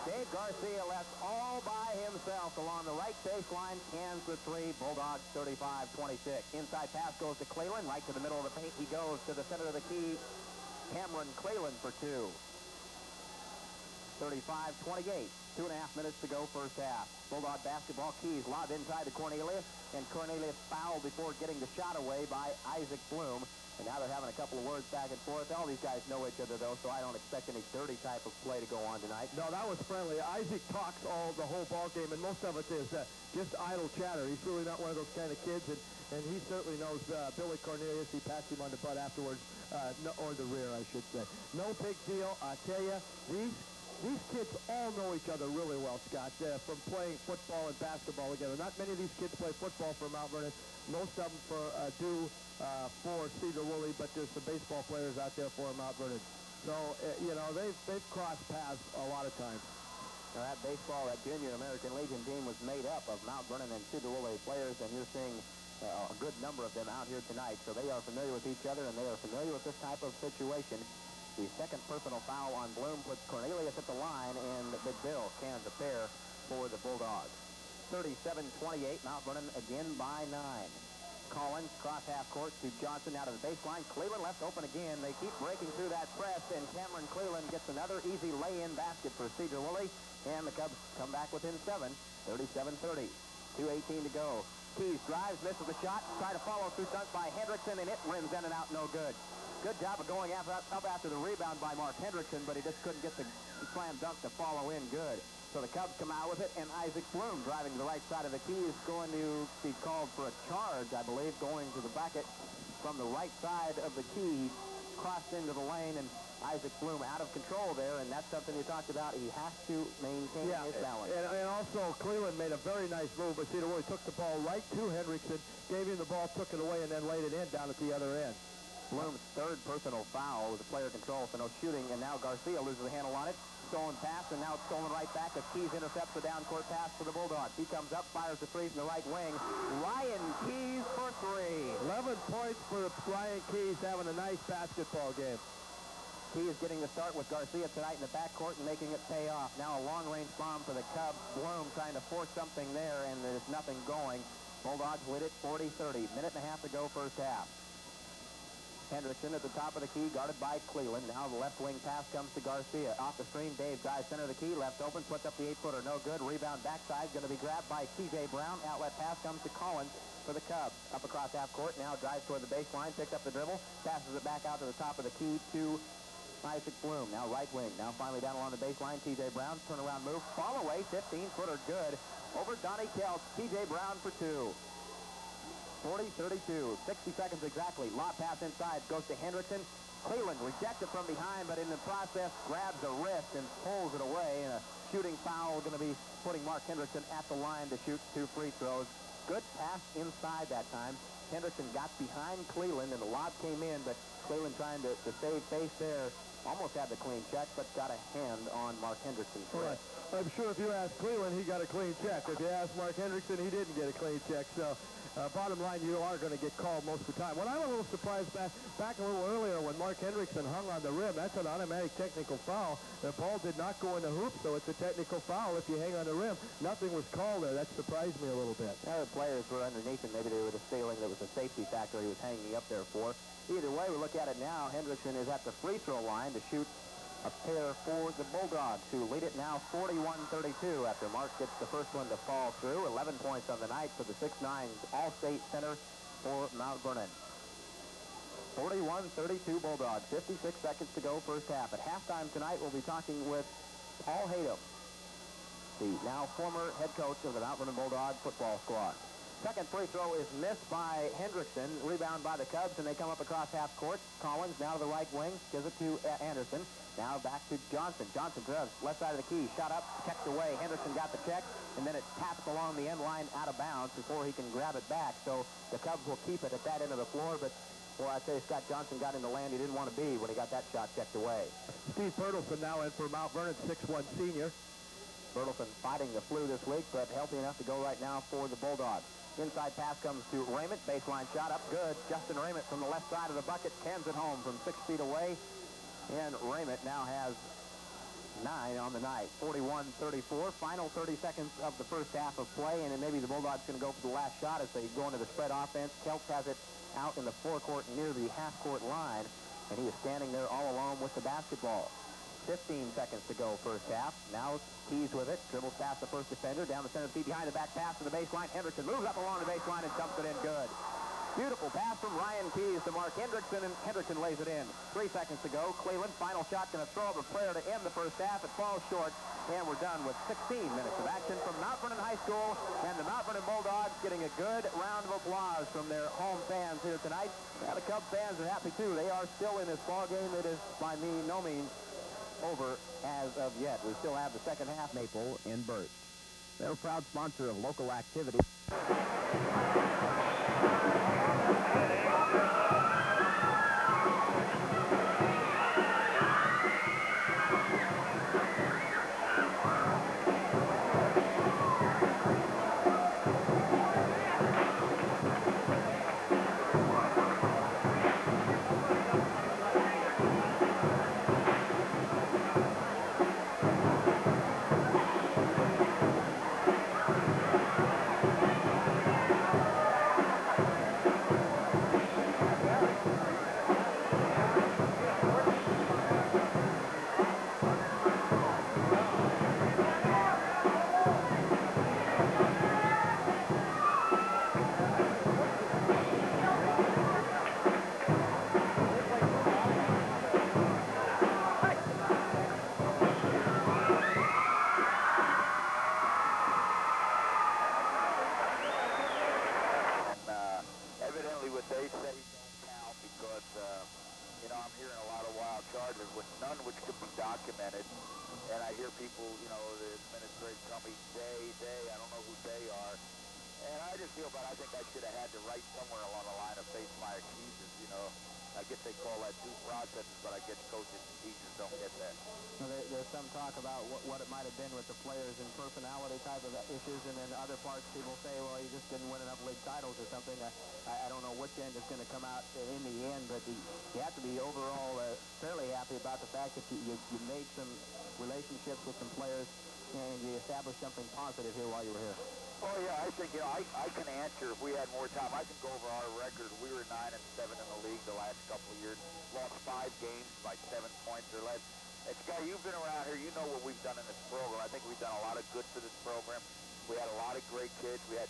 Dave Garcia left all by himself along the right baseline, cans the three. Bulldogs 35-26. Inside pass goes to Cleland, right to the middle of the paint. He goes to the center of the key. Cameron Cleland for two. 35-28. 2.5 minutes to go first half. Bulldog basketball, Keys lobbed inside to Cornelius, and Cornelius fouled before getting the shot away by Isaac Bloom. And now they're having a couple of words back and forth. All these guys know each other, though, so I don't expect any dirty type of play to go on tonight. No, that was friendly. Isaac talks the whole ball game, and most of it is just idle chatter. He's really not one of those kind of kids, and he certainly knows Billy Cornelius. He passed him on the butt afterwards, or the rear, I should say. No big deal. I tell you, these kids all know each other really well, Scott, from playing football and basketball together. Not many of these kids play football for Mount Vernon. Most of them do for Sedro Woolley, but there's some baseball players out there for Mount Vernon. So, you know, they've crossed paths a lot of times. Now, that baseball, that junior American Legion team was made up of Mount Vernon and Sedro Woolley players, and you're seeing a good number of them out here tonight. So they are familiar with each other, and they are familiar with this type of situation. The second personal foul on Bloom puts Cornelius at the line, and Big Bill cans a pair for the Bulldogs. 37-28, Mount Vernon again by 9. Collins cross half court to Johnson out of the baseline. Cleveland left open again. They keep breaking through that press, and Cameron Cleveland gets another easy lay-in basket for Sedro Woolley, and the Cubs come back within 7, 37-30. 2:18 to go. Keys drives, misses the shot, try to follow through dunk by Hendrickson, and it rims in and out, no good. Good job of going up after the rebound by Mark Hendrickson, but he just couldn't get the slam dunk to follow in good. So the Cubs come out with it, and Isaac Bloom driving to the right side of the key is going to be called for a charge, I believe, going to the bucket from the right side of the key, crossed into the lane, and Isaac Bloom out of control there, and that's something you talked about. He has to maintain his balance. And also Cleveland made a very nice move, but Sedro Woolley took the ball right to Hendrickson, gave him the ball, took it away, and then laid it in down at the other end. Bloom's third personal foul with the player control, so no shooting, and now Garcia loses the handle on it. Stolen pass, and now it's stolen right back as Keys intercepts the down-court pass for the Bulldogs. He comes up, fires the three from the right wing. Ryan Keys for three. 11 points for Ryan Keys, having a nice basketball game. Keys getting the start with Garcia tonight in the backcourt and making it pay off. Now a long-range bomb for the Cubs. Bloom trying to force something there, and there's nothing going. Bulldogs lead it 40-30. Minute and a half to go first half. Hendrickson at the top of the key, guarded by Cleveland. Now the left wing pass comes to Garcia. Off the screen, Dave drives center of the key, left open, puts up the 8-footer. No good. Rebound backside, going to be grabbed by T.J. Brown. Outlet pass comes to Collins for the Cubs. Up across half court, now drives toward the baseline, picks up the dribble, passes it back out to the top of the key to Isaac Bloom. Now right wing. Now finally down along the baseline, T.J. Brown. Turnaround move. Fall away, 15-footer good. Over Donnie Kelch. T.J. Brown for two. 40-32, 60 seconds exactly. Lob pass inside, goes to Hendrickson. Cleveland rejects it from behind, but in the process grabs a wrist and pulls it away. And a shooting foul going to be putting Mark Hendrickson at the line to shoot 2 free throws. Good pass inside that time. Hendrickson got behind Cleveland, and the lob came in, but Cleveland trying to save face there. Almost had the clean check, but got a hand on Mark Hendrickson. Right. I'm sure if you ask Cleveland, he got a clean check. If you ask Mark Hendrickson, he didn't get a clean check. So bottom line, you are going to get called most of the time. What I'm a little surprised back a little earlier when Mark Hendrickson hung on the rim, that's an automatic technical foul. The ball did not go in the hoop, so it's a technical foul if you hang on the rim. Nothing was called there. That surprised me a little bit. The other players were underneath him. Maybe they were just feeling there was a safety factor he was hanging up there for. Either way, we look at it now. Hendrickson is at the free throw line to shoot a pair for the Bulldogs, who lead it now 41-32 after Mark gets the first one to fall through. 11 points on the night for the 6'9 All-State center for Mount Vernon. 41-32 Bulldogs. 56 seconds to go first half. At halftime tonight, we'll be talking with Paul Hayden, the now former head coach of the Mount Vernon Bulldog football squad. Second free throw is missed by Hendrickson. Rebound by the Cubs, and they come up across half court. Collins now to the right wing, gives it to Anderson. Now back to Johnson. Johnson drives left side of the key, shot up, checked away. Henderson got the check, and then it taps along the end line out of bounds before he can grab it back. So the Cubs will keep it at that end of the floor, but boy, I'd say Scott Johnson got in the land he didn't want to be when he got that shot checked away. Steve Bertelson now in for Mount Vernon, 6'1" senior. Bertelson fighting the flu this week, but healthy enough to go right now for the Bulldogs. Inside pass comes to Raymond. Baseline shot up good. Justin Raymond from the left side of the bucket cans it home from 6 feet away. And Raymond now has 9 on the night. 41-34. Final 30 seconds of the first half of play, and then maybe the Bulldogs going to go for the last shot as they go into the spread offense. Kelts has it out in the forecourt near the half-court line, and he is standing there all alone with the basketball. 15 seconds to go first half. Now Keys with it. Dribbles past the first defender. Down the center feet behind the back pass to the baseline. Hendrickson moves up along the baseline and dumps it in good. Beautiful pass from Ryan Keys to Mark Hendrickson, and Hendrickson lays it in. 3 seconds to go. Cleveland, final shot, going to throw up a prayer to end the first half. It falls short, and we're done with 16 minutes of action from Mount Vernon High School, and the Mount Vernon Bulldogs getting a good round of applause from their home fans here tonight. Now, the Cub fans are happy, too. They are still in this ball game. It is, by no means, over as of yet. We still have the second half. Maple in Birch. They're a proud sponsor of local activity. There's some talk about what it might have been with the players and personality type of issues, and then other parts people say, well, you just didn't win enough league titles or something. I don't know which end is going to come out in the end, but you have to be overall fairly happy about the fact that you made some relationships with some players and you established something positive here while you were here. Oh, yeah, I think, I can answer if we had more time. I can go over our record. We were 9-7 in the league the last couple of years. Lost 5 games by 7 points or less. And, Scott, you've been around here. You know what we've done in this program. I think we've done a lot of good for this program. We had a lot of great kids. We had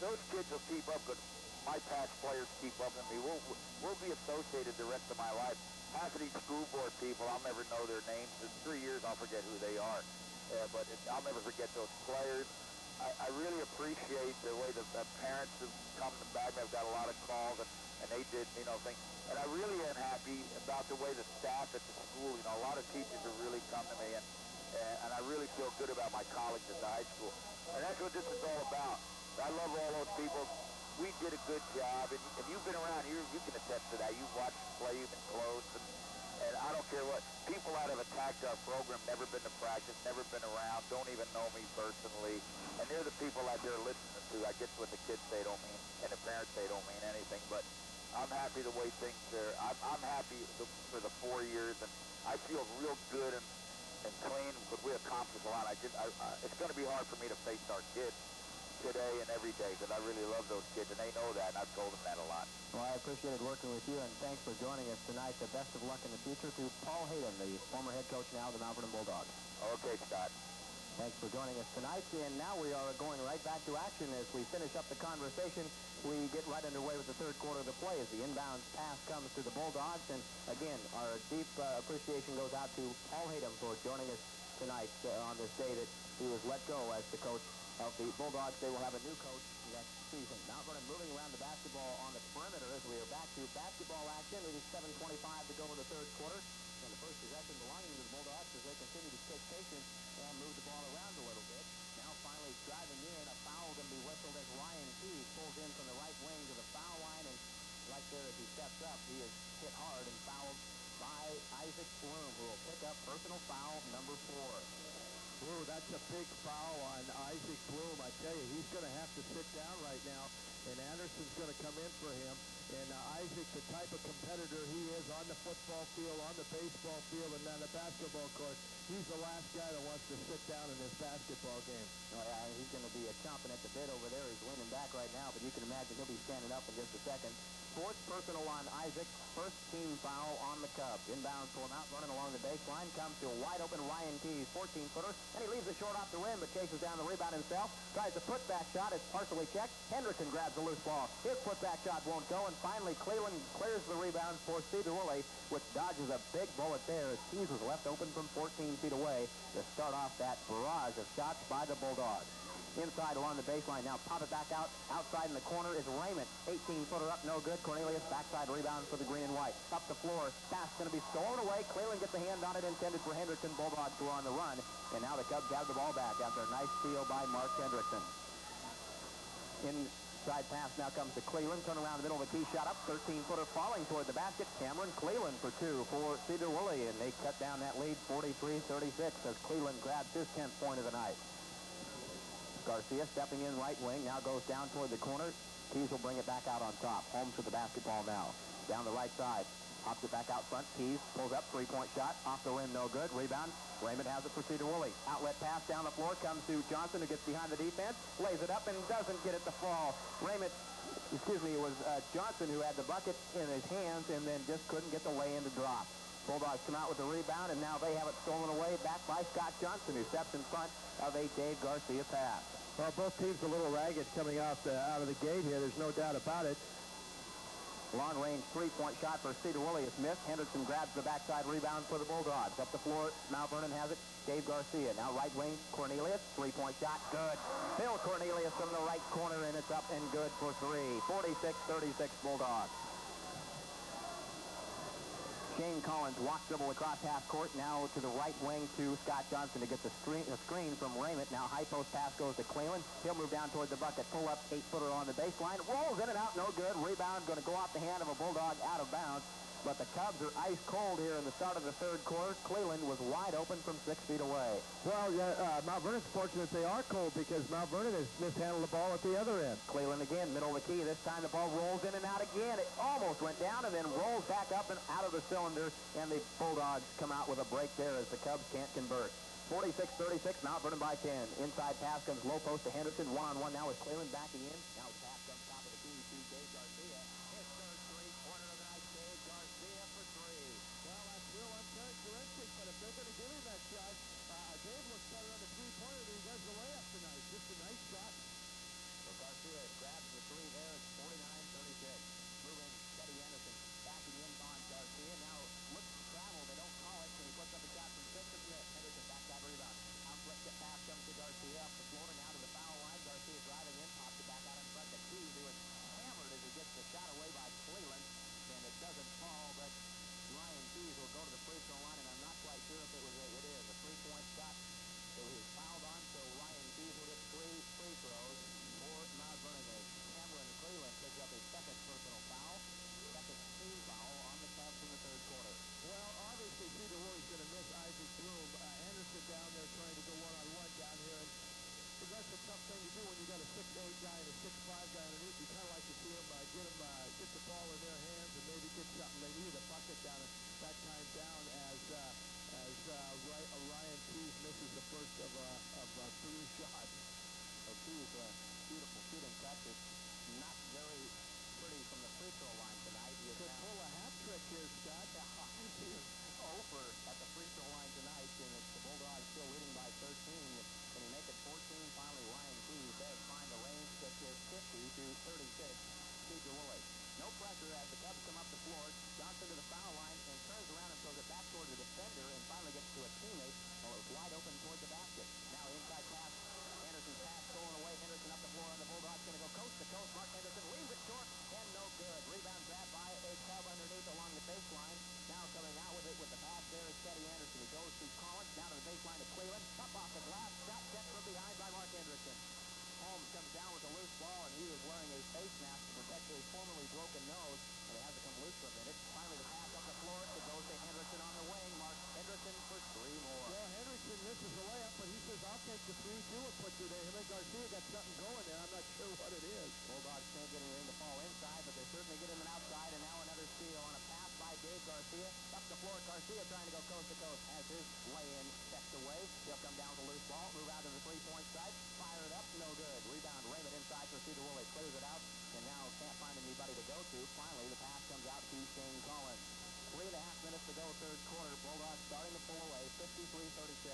those kids will keep up, but my past players keep up with me. We'll be associated the rest of my life. Half of these school board people, I'll never know their names. In 3 years, I'll forget who they are. But I'll never forget those players. I really appreciate the way the parents have come back. I've got a lot of calls, and they did, things. And I really am happy about the way the staff at the school, a lot of teachers have really come to me, and I really feel good about my colleagues at the high school. And that's what this is all about. I love all those people. We did a good job, and you've been around here, you can attest to that. You've watched us play, you've been close, and I don't care what. People that have attacked our program, never been to practice, never been around, don't even know me personally, and they're the people that they're listening to. I guess what the kids say don't mean, and the parents say don't mean anything, but I'm happy the way things are. I'm happy for the 4 years, and I feel real good and clean because we accomplished a lot. It's going to be hard for me to face our kids today and every day because I really love those kids, and they know that, and I've told them that a lot. Well, I appreciated working with you, and thanks for joining us tonight. The best of luck in the future to Paul Hayden, the former head coach now of the Mount Vernon Bulldogs. Okay, Scott. Thanks for joining us tonight, and now we are going right back to action as we finish up the conversation. We get right underway with the third quarter of the play as the inbound pass comes to the Bulldogs, and again, our deep appreciation goes out to Paul Hayden for joining us tonight on this day that he was let go as the coach of the Bulldogs. They will have a new coach next season. Mount Vernon moving around the basketball on the perimeter as we are back to basketball action. It is 7:25 to go in the third quarter. And the first possession belonging to the Bulldogs as they continue to take patience and move the ball around a little bit. Now finally driving in, a foul going to be whistled as Ryan Keyes pulls in from the right wing to the foul line. And right there as he steps up, he is hit hard and fouled by Isaac Bloom, who will pick up personal foul number 4. Ooh, that's a big foul on Isaac Bloom. I tell you, he's going to have to sit down right now, and Anderson's going to come in for him. And Isaac, the type of competitor he is on the football field, on the baseball field, and on the basketball court, he's the last guy that wants to sit down in this basketball game. Oh, yeah, he's going to be chomping at the bit over there. He's leaning back right now, but you can imagine he'll be standing up in just a second. 4th personal on Isaac, first team foul on the Cubs. Inbounds for him out running along the baseline, comes to a wide-open Ryan Keyes, 14-footer, and he leaves it short off the rim, but chases down the rebound himself, tries a putback shot, it's partially checked. Hendrickson grabs the loose ball. His putback shot won't go, and finally Cleveland clears the rebound for Sedro, which dodges a big bullet there as Keyes was left open from 14 feet away to start off that barrage of shots by the Bulldogs. Inside along the baseline. Now pop it back out. Outside in the corner is Raymond. 18-footer up, no good. Cornelius, backside rebound for the green and white. Up the floor. Pass going to be stolen away. Cleveland gets a hand on it, intended for Hendrickson. Bulldogs were on the run. And now the Cubs have the ball back after a nice steal by Mark Hendrickson. Inside pass now comes to Cleveland. Turn around the middle of the key shot up. 13-footer falling toward the basket. Cameron Cleveland for 2 for Cedar Woolley. And they cut down that lead 43-36 as Cleveland grabs his 10th point of the night. Garcia stepping in right wing, now goes down toward the corner. Keyes will bring it back out on top. Holmes with the basketball now. Down the right side. Hops it back out front. Keyes pulls up, 3-point shot. Off the rim, no good. Rebound. Raymond has it for Cedar Woolley. Outlet pass down the floor. Comes to Johnson, who gets behind the defense. Lays it up and doesn't get it to fall. It was Johnson who had the bucket in his hands and then just couldn't get the lay-in to drop. Bulldogs come out with the rebound, and now they have it stolen away back by Scott Johnson, who steps in front of a Dave Garcia pass. Well, both teams a little ragged coming out of the gate here. There's no doubt about it. Long-range 3-point shot for Cedar Woolley is missed. Henderson grabs the backside rebound for the Bulldogs. Up the floor, Mount Vernon has it. Dave Garcia. Now right wing, Cornelius. 3-point shot, good. Phil Cornelius from the right corner, and it's up and good for 3. 46-36 Bulldogs. Shane Collins walks dribble across half court, now to the right wing to Scott Johnson to get the screen from Raymond. Now high post pass goes to Cleveland. He'll move down toward the bucket. Pull up 8-footer on the baseline. Rolls in and out, no good. Rebound going to go off the hand of a Bulldog out of bounds. But the Cubs are ice cold here in the start of the third quarter. Cleveland was wide open from 6 feet away. Well, Mount Vernon's fortunate they are cold because Mount Vernon has mishandled the ball at the other end. Cleveland again, middle of the key. This time the ball rolls in and out again. It almost went down and then rolls back up and out of the cylinder. And the Bulldogs come out with a break there as the Cubs can't convert. 46-36, Mount Vernon by 10. Inside pass comes low post to Henderson. One-on-one now with Cleveland backing in. Now the pass comes top of the key to Dave Garcia. His third three-pointer of the night, Dave Garcia for 3. Well, that's real uncharacteristic, but if they're going to give him that shot, Dave looks better on the three-pointer than he does the layup tonight. Just a nice shot. So Garcia grabs the 3 there. It's 49-36. Moving, Teddy Anderson backing in on Garcia. Now looks to travel. They don't call it, and he puts up a shot from 6 and miss. Henderson backside rebound. Outlet pass comes to Garcia up the floor. Now to the foul line. Garcia driving in, pops it back out in front to coast to coast has his lay-in checked away. He'll come down with a loose ball, move out to the three-point side, fire it up, no good. Rebound, Raymond inside for Cedar Woolley, clears it out, and now can't find anybody to go to. Finally, the pass comes out to Shane Collins. 3.5 minutes to go, third quarter. Bulldogs starting to pull away, 53-36.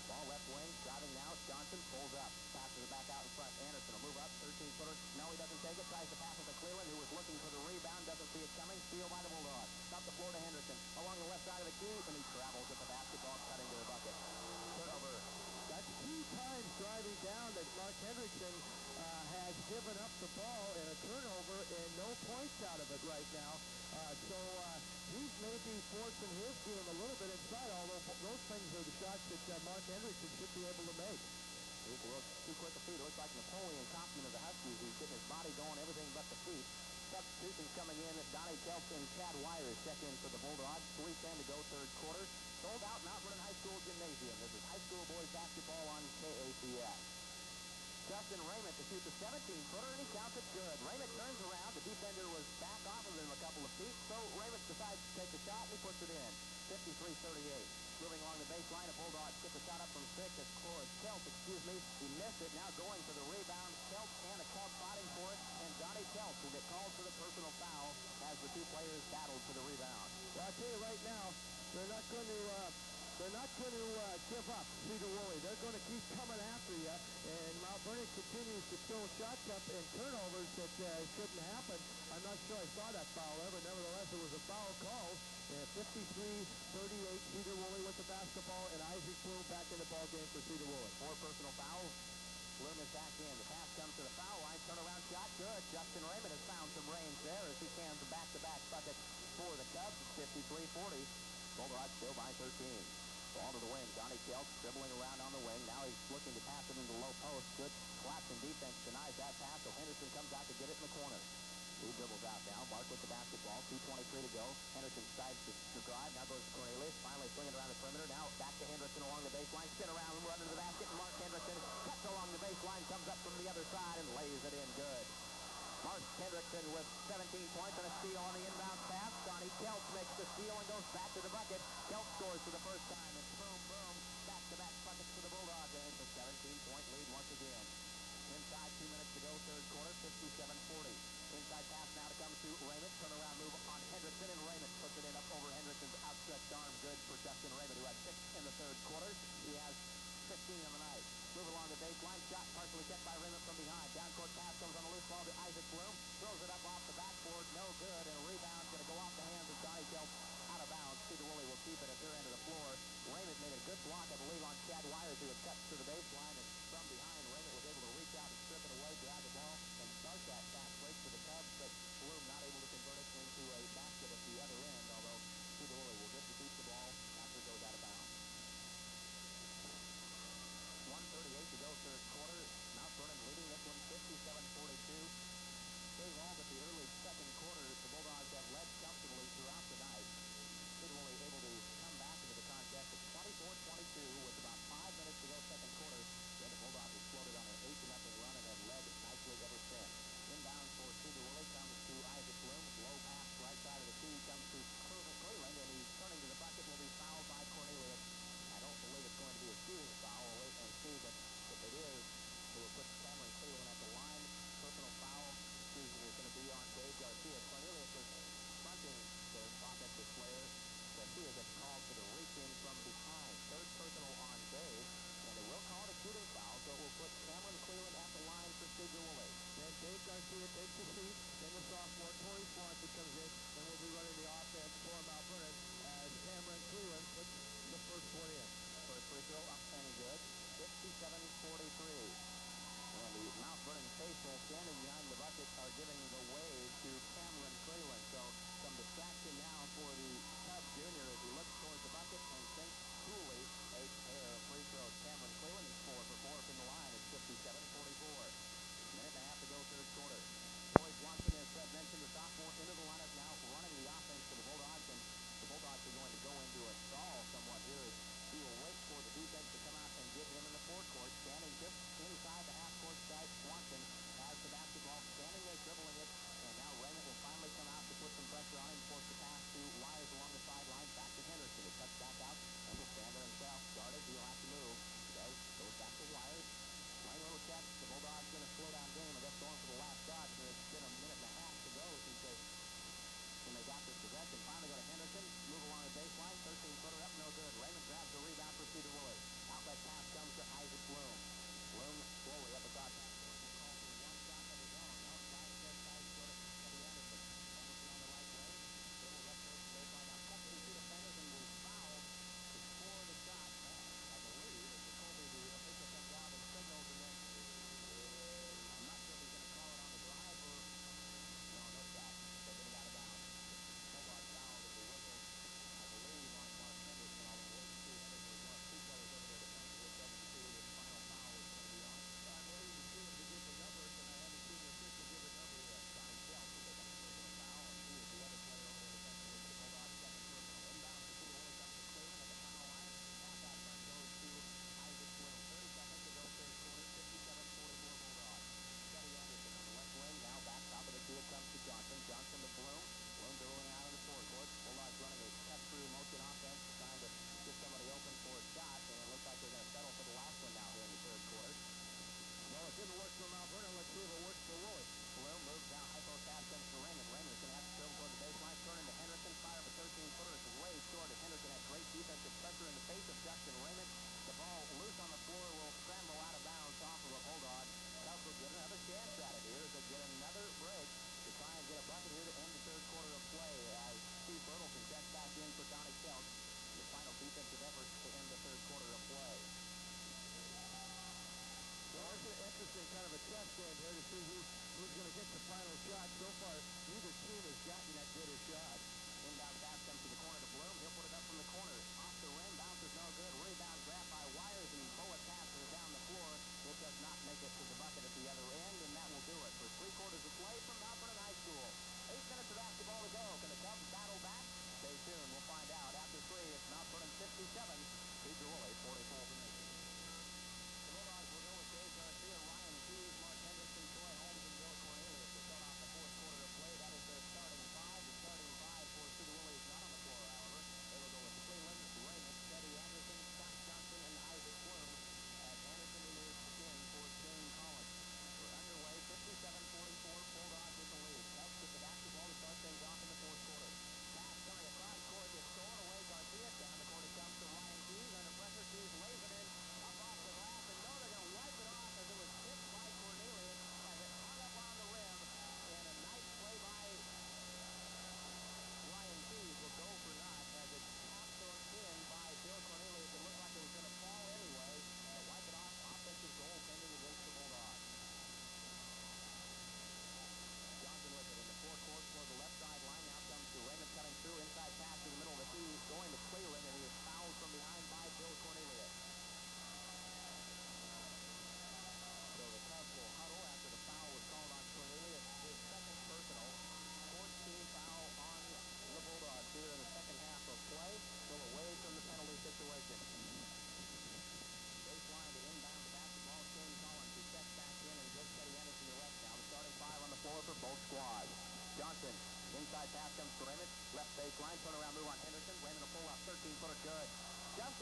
Ball left wing, driving now. Johnson pulls up, passes it back out in front. Anderson will move up, 13-footer. No, he doesn't take it. Tries to pass it to Cleveland, who was looking for the rebound. Doesn't see it coming. Steal by the Bulldogs. Up the floor to Henderson. Along the left side of the key, and he travels with the basketball, cutting to the bucket. Turnover. That's 2 times driving down that Mark Hendrickson has given up the ball and a turnover and no points out of it right now. So he's maybe forcing his game a little bit inside, although those things are the shots that Mark Hendrickson should be able to make. He's a little too quick to feet. It looks like Napoleon Kaufman of the Huskies. He's getting his body going, everything but the feet. Substitutions coming in. Donnie Kelch and Chad Wires check in for the Bulldogs. 3:10 to go, third quarter. Sold out Mount Vernon High School Gymnasium. This is high school boys basketball on KACS. Justin Raymond to shoot the 17-footer, and he counts it good. Raymond turns around. The defender was back off of him a couple of feet, so Raymond decides to take the shot, and he puts it in. 53-38. Moving along the baseline, the Bulldogs get the shot up from 6. It's Kelch, he missed it. Now going for the rebound. Kelch and a Cub fighting for it, and Donnie Kelch will get called for the personal foul as the two players battled for the rebound. Well, I'll tell you right now, they're not going to give up, Cedar Woolley. They're going to keep coming after you, and Mount Vernon continues to throw shots up and turnovers that shouldn't happen. I'm not sure I saw that foul there, but nevertheless, it was a foul call. 53-38, Cedar Woolley with the basketball, and Isaac Bloom back in the ball game for Cedar Woolley. 4 personal fouls. Bloom is back in. The pass comes to the foul line. Turnaround shot, good. Justin Raymond has found some range there as he cans a back-to-back bucket for the Cubs. It's 53-40. Bulldogs still by 13. Ball to the wing. Donnie Kelch dribbling around on the wing. Now he's looking to pass it into the low post. Good collapsing defense denies that pass, so Henderson comes out to get it in the corner. He dribbles out now. Bark with the basketball. 2:23 to go. Henderson decides to drive. Now goes to Cornelius. Finally swinging around the perimeter. Now back to Henderson along the baseline. Spin around and run into the basket. And Mark Henderson cuts along the baseline. Comes up from the other side and lays it in good. Mark Hendrickson with 17 points and a steal on the inbound pass. Donnie Kelch makes the steal and goes back to the bucket. Kelch scores for the first time. And boom, boom, back-to-back buckets for the Bulldogs. And it's a 17-point lead once again. Inside 2 minutes to go, third quarter, 57-40. Inside pass now to come to Raymond. Turnaround move on Hendrickson, and Raymond puts it in up over Hendrickson's outstretched arm. Good for Justin Raymond, who had 6 in the third quarter. He has 15 on the night. Move along the baseline. Shot partially checked by Raymond from behind. Down-court pass comes on a loose ball to Isaac Bloom. Throws it up off the backboard. No good. And a rebound going to go off the hands of Donnie Kelch out of bounds. Cedar Woolley will keep it at their end of the floor. Raymond made a good block, I believe, on Chad Wires, who had cut to the baseline. And from behind, Raymond was able to reach out and strip it away, grab the ball, and start that fast break for the Cubs. But Bloom not able to convert it into a basket at the other end, although Cedar Woolley will get to keep the ball after it goes out of bounds. 1:38 to go, third quarter. Mount Vernon leading this one 57-42. Saying all but the early second quarter, the Bulldogs have led comfortably throughout the night. Cedar Woolley able to come back into the contest at 24-22 with about 5 minutes to go second quarter.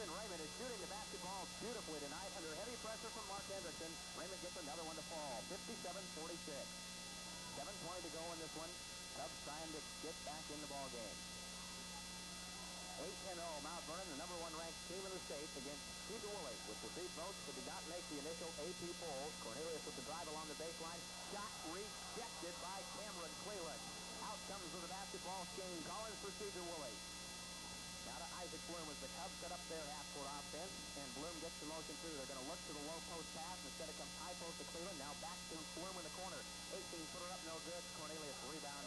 Justin Raymond is shooting the basketball beautifully tonight under heavy pressure from Mark Hendrickson. Raymond gets another one to fall. 57-46. 7:20 to go in this one. Cubs trying to get back in the ball game. 8-0 Mount Vernon, the number 1 ranked team in the state, against Sedro Woolley, which received votes but did not make the initial AP poll. Cornelius with the drive along the baseline. Shot rejected by Cameron Cleland. Out comes with the basketball Shane Collins for Sedro Woolley. Now to Isaac Bloom as the Cubs set up their half-court offense, and Bloom gets the motion through. They're going to look to the low post pass. Instead it comes high post to Cleland. Now back to Bloom in the corner. 18-footer up, no good. Cornelius rebound.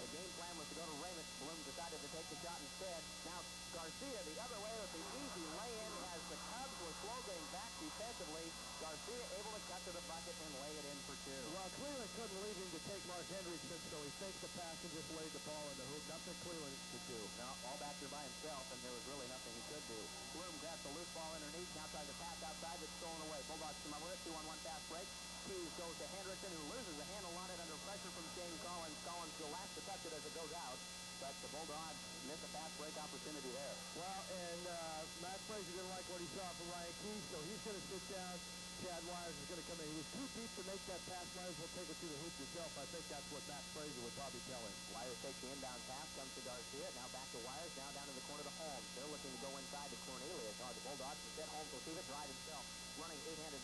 The game plan was to go to Raymond. Bloom decided to take the shot instead. Now Garcia the other way with the easy lay-in as the Cubs were slow getting back defensively. Garcia able to cut to the bucket and lay it in for 2. Well, Cleveland couldn't leave him to take Mark Hendrickson, so he faked the pass and just laid the ball in the hoop. Nothing Cleveland could do. Now all back there by himself, and there was really nothing he could do. Bloom grabs the loose ball underneath. Now tries to pass outside. It's stolen away. Bulldogs come over it. 2-on-1 fast break. Keys goes to Hendrickson, who loses the handle on it under pressure from Shane Collins. Collins will last to touch it as it goes out, but the Bulldogs miss a fast break opportunity there. Well, and Matt Frazier didn't like what he saw from Ryan Keys, so he's going to sit down. Chad Wires is going to come in. He was too deep to make that pass. Might as well take it through the hoop yourself. I think that's what Matt Frazier would probably tell him. Wires takes the inbound pass, comes to Garcia. Now back to Wires. Now down to the corner to Holmes. They're looking to go inside to Cornelius. The Bulldogs instead. Holmes will receive it. Drive himself. Running 8-handed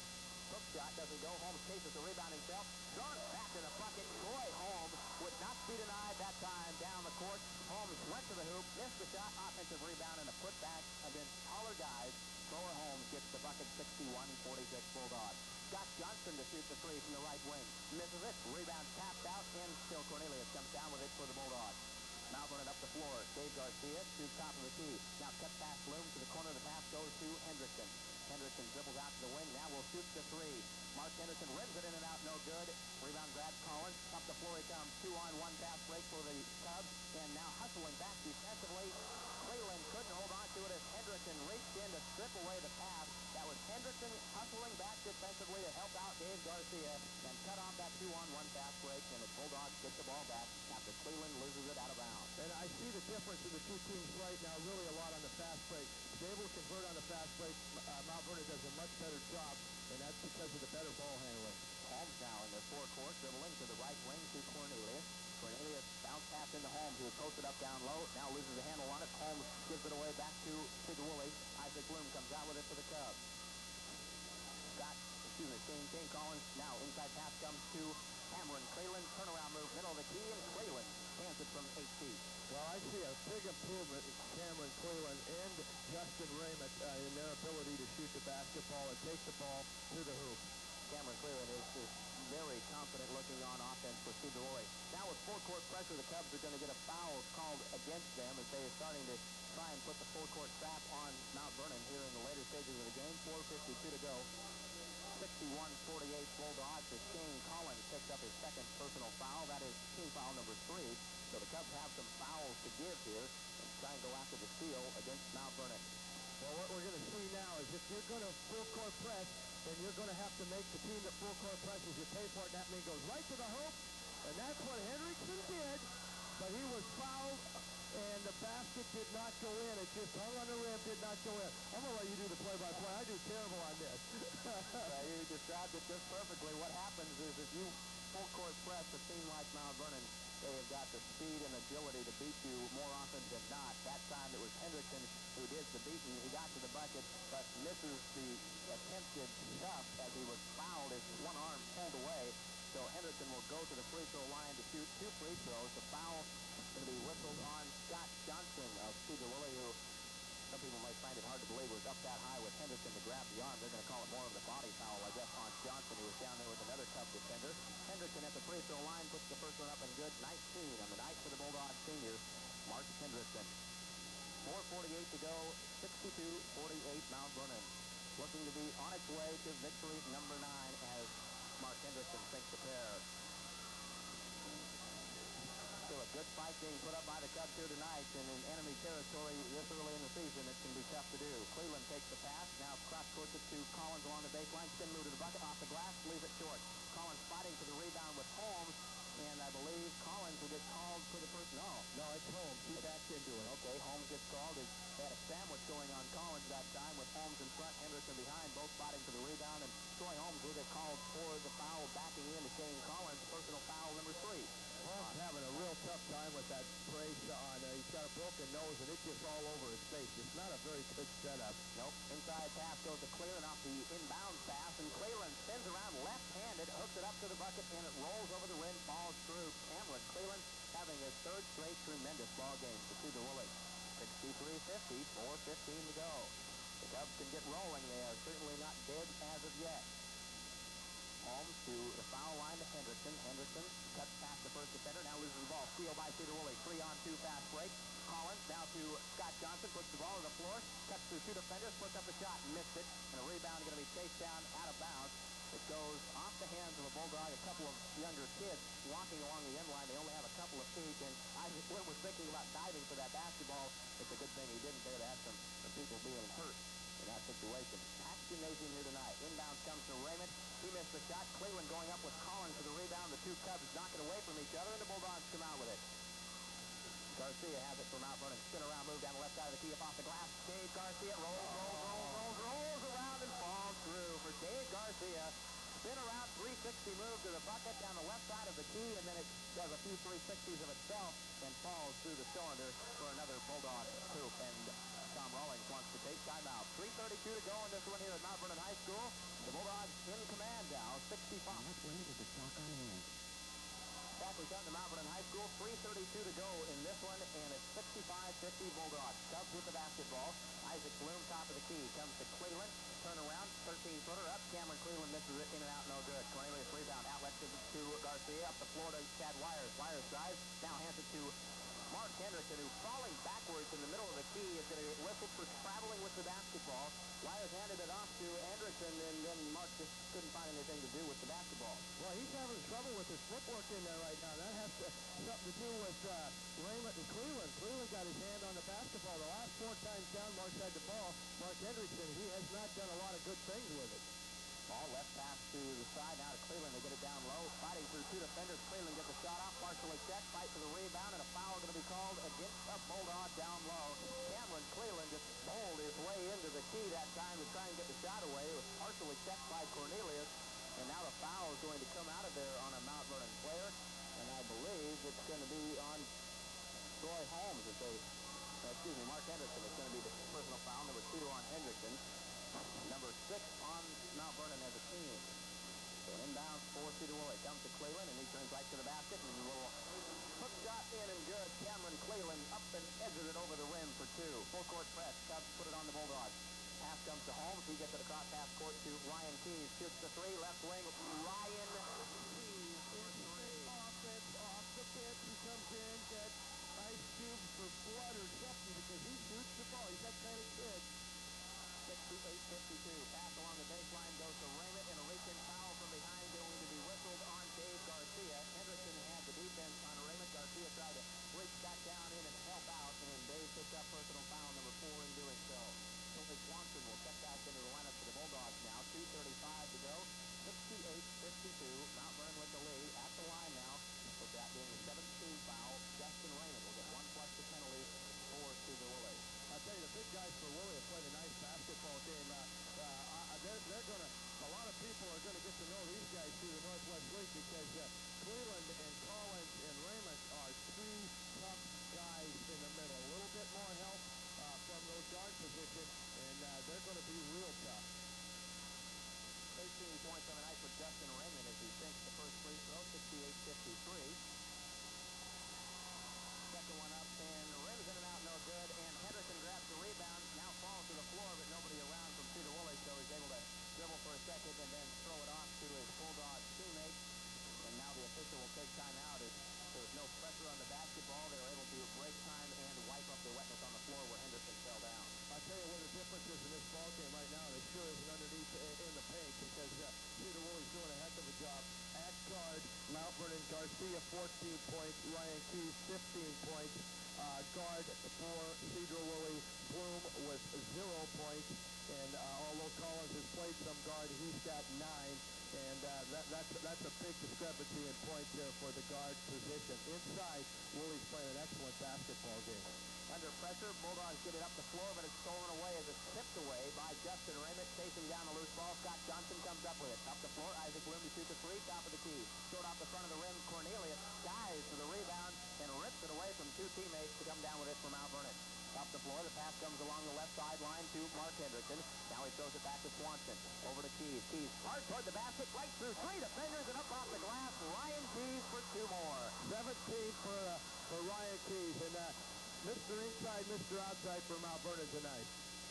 hook shot. Doesn't go. Holmes chases the rebound himself. Drawn back to the bucket. Troy Holmes would not be denied that time down the court. Holmes went to the hoop. Missed the shot. Offensive rebound and a putback against taller guys. Troy Holmes gets the bucket. 61-46 Bulldogs. Scott Johnson to shoot the 3 from the right wing. Misses it. Rebound tapped out, and still Cornelius comes down with it for the Bulldogs. Now running up the floor. Dave Garcia to top of the key. Now cut past Bloom to the corner. The pass goes to Hendrickson. Hendrickson dribbles out to the wing. Now will shoot the 3. Mark Hendrickson rims it in and out. No good. Rebound grabs Collins. Up the floor he comes. 2-on-1 fast break for the Cubs. And now hustling back defensively. Cleveland couldn't hold on to it as Hendrickson reached in to strip away the pass. That was Hendrickson hustling back defensively to help out Dave Garcia and cut off that 2-on-1 fast break, and the Bulldogs get the ball back after Cleveland loses it out of bounds. And I see the difference in the two teams right now really a lot on the fast break. They're able to convert on the fast break. Mount Vernon does a much better job, and that's because of the better ball handling. Holmes now in the forecourt, dribbling to the right wing to Cornelius. Cornelius bounce pass into Holmes, who is posted up down low. Now loses the handle on it. Holmes gives it away back to Sedro Woolley. Isaac Bloom comes out with it for the Cubs. Shane Collins now inside pass comes to Cameron Cleland. Turnaround move, middle of the key, and Cleland hands it from 8 feet. Well, I see a big improvement in Cameron Cleland and Justin Raymond in their ability to shoot the basketball and take the ball to the hoop. Cameron Cleland is very confident looking on offense for Sedro Woolley. Now with full court pressure, the Cubs are going to get a foul called against them as they are starting to try and put the full court trap on Mount Vernon here in the later stages of the game. 4:52 to go. 61-48 Bulldogs as Shane Collins picks up his second personal foul. That is team foul number 3. So the Cubs have some fouls to give here and try and go after the steal against Mount Vernon. Well, what we're going to see now is if you're going to full court press, then you're going to have to make the team that full court presses you pay for it. And that means goes right to the hoop, and that's what Hendrickson did. But he was fouled, and the basket did not go in. It just hung on the rim, did not go in. I'm going to let you do the play-by-play. I do terrible on this. You described it just perfectly. What happens is if you full court press a team like Mount Vernon, they have got the speed and agility to beat you more often than not. That time it was Hendrickson who did the beating. He got to the bucket, but misses the attempted shot as he was fouled. His one arm pulled away. So Hendrickson will go to the free throw line to shoot 2 free throws. The foul going to be whistled on Scott Johnson of Sedro Woolley, who some people might find it hard to believe was up that high with Hendrickson to grab the arm. They're going to call it more of the body foul, I guess, on Johnson, who was down there with another Cub defender. Hendrickson at the free throw line puts the first one up and good. 19 on the night for the Bulldog senior, Mark Hendrickson. 4:48 to go. 62-48 Mount Vernon. Looking to be on its way to victory number 9 as Mark Hendrickson sinks the pair. Still a good fight being put up by the Cubs here tonight, and in enemy territory this early in the season, it can be tough to do. Cleveland takes the pass, now cross-courts it to Collins along the baseline, spin move to the bucket, off the glass, leaves it short. Collins fighting for the rebound with Holmes, and I believe Collins will get called for the first. No, it's Holmes. He backed into it. Okay, Holmes gets called. They had a sandwich going on Collins that time with Holmes in front, Henderson behind, both fighting for the rebound, and Troy Holmes will get called for the foul backing in to Shane Collins, personal foul number 3. Holmes having a real tough time with that brace on. He's got a broken nose, and it's just all over his face. It's not a very good setup. Nope. Inside pass goes to Cleland off the inbound pass, and Cleland spins around left-handed, hooks it up to the bucket, and it rolls over the rim, falls through. Cameron Cleland having his third straight tremendous ball game for Cedar Woolley. 63-50, 4:15 to go. The Cubs can get rolling. They are certainly not dead as of yet. Holmes to the foul line to Henderson. Henderson cuts past the first defender, now loses the ball. Steal by Cedar Woolley. 3-on-2 fast break. Collins now to Scott Johnson, puts the ball to the floor, cuts through 2 defenders, puts up a shot, missed it, and a rebound going to be chased down out of bounds. It goes off the hands of a Bulldog, a couple of younger kids walking along the end line. They only have a couple of feet, and Isaac Flynn was thinking about diving for that basketball. It's a good thing he didn't. They would have had some people being hurt in that situation. Packed gymnasium here tonight. Inbounds comes to Raymond. He missed the shot. Cleveland going up with Collins for the rebound. The two Cubs knocking away from each other, and the Bulldogs come out with it. Garcia has it for Mount Vernon. Spin around, move down the left side of the key, up off the glass. Dave Garcia rolls around and falls through for Dave Garcia. Spin around, 360 move to the bucket down the left side of the key, and then it does a few 360s of itself and falls through the cylinder for another Bulldog hoop. And Tom Rawlings wants to take timeout. 3:32 to go in this one here at Mount Vernon High School. The Bulldogs in command now, 65. That's limited to stock on hand. Back we come to Mount Vernon High School. 3:32 to go in this one, and it's 65-50 Bulldogs. Cubs with the basketball. Isaac Bloom, top of the key, comes to Cleveland. Turn around, 13-footer up. Cameron Cleveland misses it in and out, no good. Cornelius rebound, outlet to Garcia, up the floor to Chad Wires. Wires drives, now hands it to Mark Henderson, who falling backwards in the middle of the key is going to get whistled for traveling with the basketball. Wires handed it off to Anderson, and then Mark just couldn't find anything to do with the basketball. Well, he's having trouble with his footwork in there right now. That has something to do with Raymond and Cleveland. Cleveland got his hand on the basketball. The last 4 times down, Mark's had the ball. Mark Henderson, he has not done a lot of good things with it. Ball left pass to the side, now to Cleveland. They get it down low, fighting through 2 defenders. Cleveland gets the shot off, partially checked, fight for the rebound, and a foul going to be called against a Bulldog down low. Cameron Cleveland just bowled his way into the key that time to try and get the shot away. It was partially checked by Cornelius, and now the foul is going to come out of there on a Mount Vernon player, and I believe it's going to be on Troy Holmes. Mark Henderson. It's going to be the personal foul, number 2 on Hendrickson. Number 6 on Mount Vernon as a team. So inbounds for Cedar Woolley. Comes to Cleveland, and he turns right to the basket. And a little hook shot in and good. Cameron Cleveland up and edges it over the rim for 2. Full court press. Cubs put it on the Bulldogs. Pass comes to Holmes. He gets it across half court to Ryan Keys. Shoots the 3. Left wing. Ryan Keys for 3. Offense off the bench. He comes in, gets ice cubes for blood or something because he shoots the ball. He's that kind of kid. 68-52. Pass along the baseline goes to Raymond, and a reach-in foul from behind going to be whistled on Dave Garcia. Henderson had the defense on Raymond. Garcia tried to reach back down in and help out, and Dave picked up personal foul number 4 in doing so. Tony Swanson will check back into the lineup for the Bulldogs now. 2:35 to go. 68-52. Mount Vernon with the lead at the line now. With that being the 17th foul, Justin Raymond will get 1 plus the penalty for Cedar Woolley. I'll tell you, the big guys for Woolley have played a nice basketball game. They're going to, a lot of people are going to get to know these guys through the Northwest League because Cleveland and Collins and Raymond are 2 tough guys in the middle. A little bit more help from those guard positions, and they're going to be real tough. 18 points on the night for Justin Raymond as he sinks the first free throw, 68-53. Second one up, and Raymond's in and out, no good, and Henderson grabs the rebound, now falls to the floor, but nobody around from Cedar Woolley, so he's able to dribble for a second and then throw it off to his Bulldog teammate, and now the official will take time out as there's no pressure on the basketball. They were able to break time and wipe up the wetness on the floor where Henderson fell down. I'll tell you what the difference is in this ball game right now, and it sure isn't underneath in the paint because Cedar Woolley's doing a heck of a job. At guard, Mount Vernon Garcia, 14 points. Ryan Keys, 15 points. Guard for Sedro Woolley, Bloom with 0 points. And although Collins has played some guard, he's got 9. And that's a big discrepancy in points there for the guard position. Inside, Woolley's playing an excellent basketball game. Under pressure, Bulldogs get it up the floor, but it's stolen away as it's tipped away by Justin Raymond, chasing down the loose ball. Scott Johnson comes up with it. Up the floor, Isaac Bloom to shoot the three, top of the key. Short off the front of the rim, Cornelius skies for the rebound and rips it away from two teammates to come down with it from Mount Vernon. Up the floor, the pass comes along the left sideline to Mark Hendrickson. Now he throws it back to Swanson. Over to Keys. Keys hard toward the basket, right through three defenders and up off the glass. Ryan Keys for two more. 17 for Ryan Keys, and Mr. Inside, Mr. Outside for Mount Vernon tonight.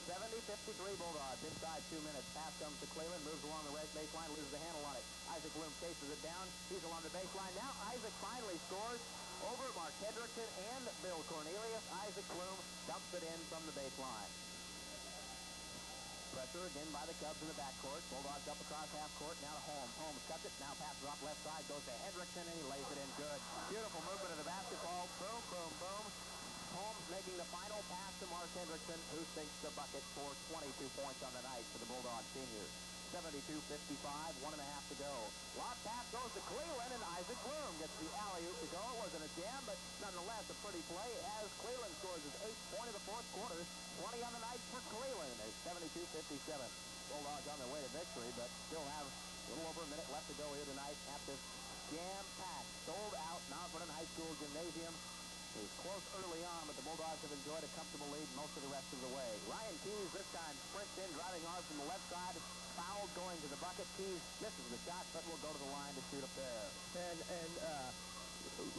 70-53 Bulldogs. Inside 2 minutes. Pass comes to Cleveland, moves along the red baseline, loses the handle on it. Isaac Bloom chases it down. He's along the baseline. Now Isaac finally scores over Mark Hendrickson and Bill Cornelius. Isaac Bloom dumps it in from the baseline. Pressure again by the Cubs in the backcourt. Bulldogs up across half court. Now to Holmes. Holmes cuts it. Now passes off left side. Goes to Hendrickson, and he lays it in good. Beautiful movement of the basketball. Boom, boom, boom. Holmes making the final pass to Mark Hendrickson, who sinks the bucket for 22 points on the night for the Bulldog seniors. 72-55, 1.5 to go. Lob pass goes to Cleveland, and Isaac Bloom gets the alley-oop to go. It wasn't a jam, but nonetheless a pretty play as Cleveland scores his 8th point of the fourth quarter. 20 on the night for Cleveland. There's 72-57. Bulldogs on their way to victory, but still have a little over a minute left to go here tonight at this jam-packed, sold-out Mount Vernon High School Gymnasium. It was close early on, but the Bulldogs have enjoyed a comfortable lead most of the rest of the way. Ryan Keys this time sprints in, driving hard from the left side. Foul going to the bucket. Keys misses the shot, but will go to the line to shoot up there. And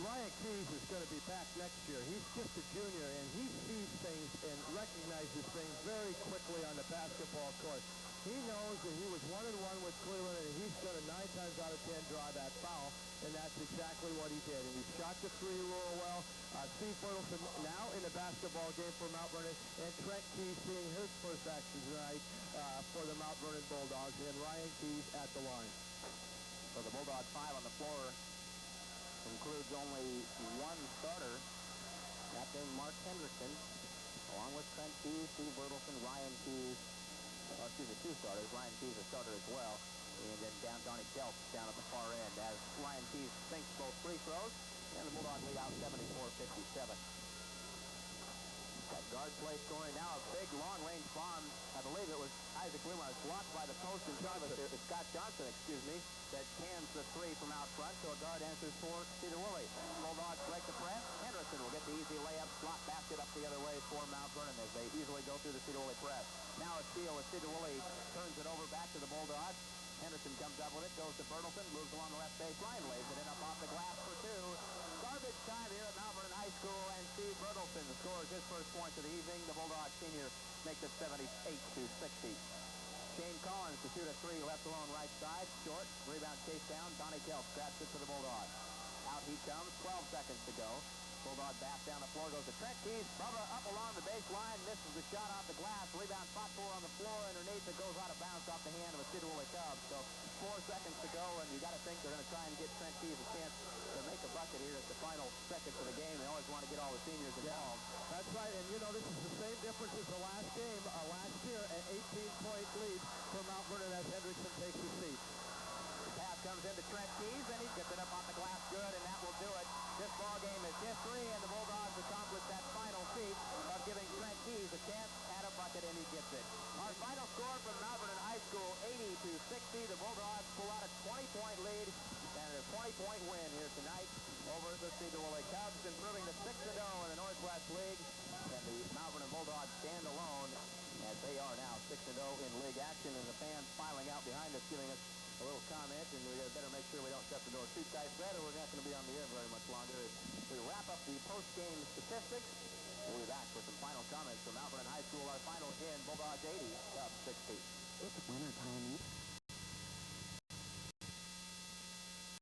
Ryan Keys is going to be back next year. He's just a junior, and he sees things and recognizes things very quickly on the basketball court. He knows that he was 1-1 with Cleveland, and he's going to 9 times out of 10 draw that foul, and that's exactly what he did. And he shot the three real well. Steve Bertelson now in the basketball game for Mount Vernon, and Trent Keys seeing his first action tonight for the Mount Vernon Bulldogs, and Ryan Keys at the line. So the Bulldogs 5 on the floor includes only one starter, that being Mark Hendrickson, along with Trent Keys, Steve Bertelson, Ryan Keys. Two starters. Ryan Keys a starter as well. And then down Donnie Kelp down at the far end as Ryan Keys sinks both free throws. And the Bulldogs lead out 74-57. That guard play scoring now a big long-range bomb. I believe it was Isaac Bloom. Was blocked by the post in front of us. It's Scott Johnson, that cans the three from out front. So a guard answers for Sedro Woolley. Bulldogs break the press. Henderson will get the easy layup. Slot basket up the other way for Mount Vernon as they easily go through the Sedro Woolley press. Now a steal as Sedro Woolley turns it over back to the Bulldogs. Henderson comes up with it, goes to Bertelson, moves along the left baseline, lays it in up off the glass for two. Garbage time here at Mount Vernon High School, and Steve Bertelson scores his first points of the evening. The Bulldogs senior makes it 78-60. Shane Collins to shoot a three, left alone right side, short, rebound chase down. Donnie Kelp scraps it for the Bulldogs. Out he comes, 12 seconds to go. Bulldog back down the floor, goes to Trent Keys. Bubba up along the baseline, misses the shot off the glass. Rebound spot four on the floor underneath. It goes out of bounds off the hand of a Sedro Woolley Cub. So 4 seconds to go, and you got to think they're going to try and get Trent Keys a chance to make a bucket here at the final seconds of the game. They always want to get all the seniors involved. Yeah, that's right, and you know, this is the same difference as the last game. Last year, an 18-point lead for Mount Vernon as Hendrickson takes the seat. Pass comes into Trent Keys, and he gets it up off the glass good, and that will do it. This ball game is history, and the Bulldogs accomplish that final feat of giving Trent Keys a chance at a bucket, and he gets it. Our final score from Mount Vernon High School, 80-60. The Bulldogs pull out a 20-point lead and a 20-point win here tonight over the Sedro Woolley Cubs, improving to 6-0 in the Northwest League, and the Mount Vernon Bulldogs stand alone as they are now 6-0 in league action, and the fans filing out behind us giving us a little comment, and we better make sure we don't shut the door too tight, Brett, or we're not going to be on the air very much longer. As we wrap up the post-game statistics, we'll be back for some final comments from Mount Vernon High School. Our final in Bulldogs 80, Cubs 60. It's wintertime.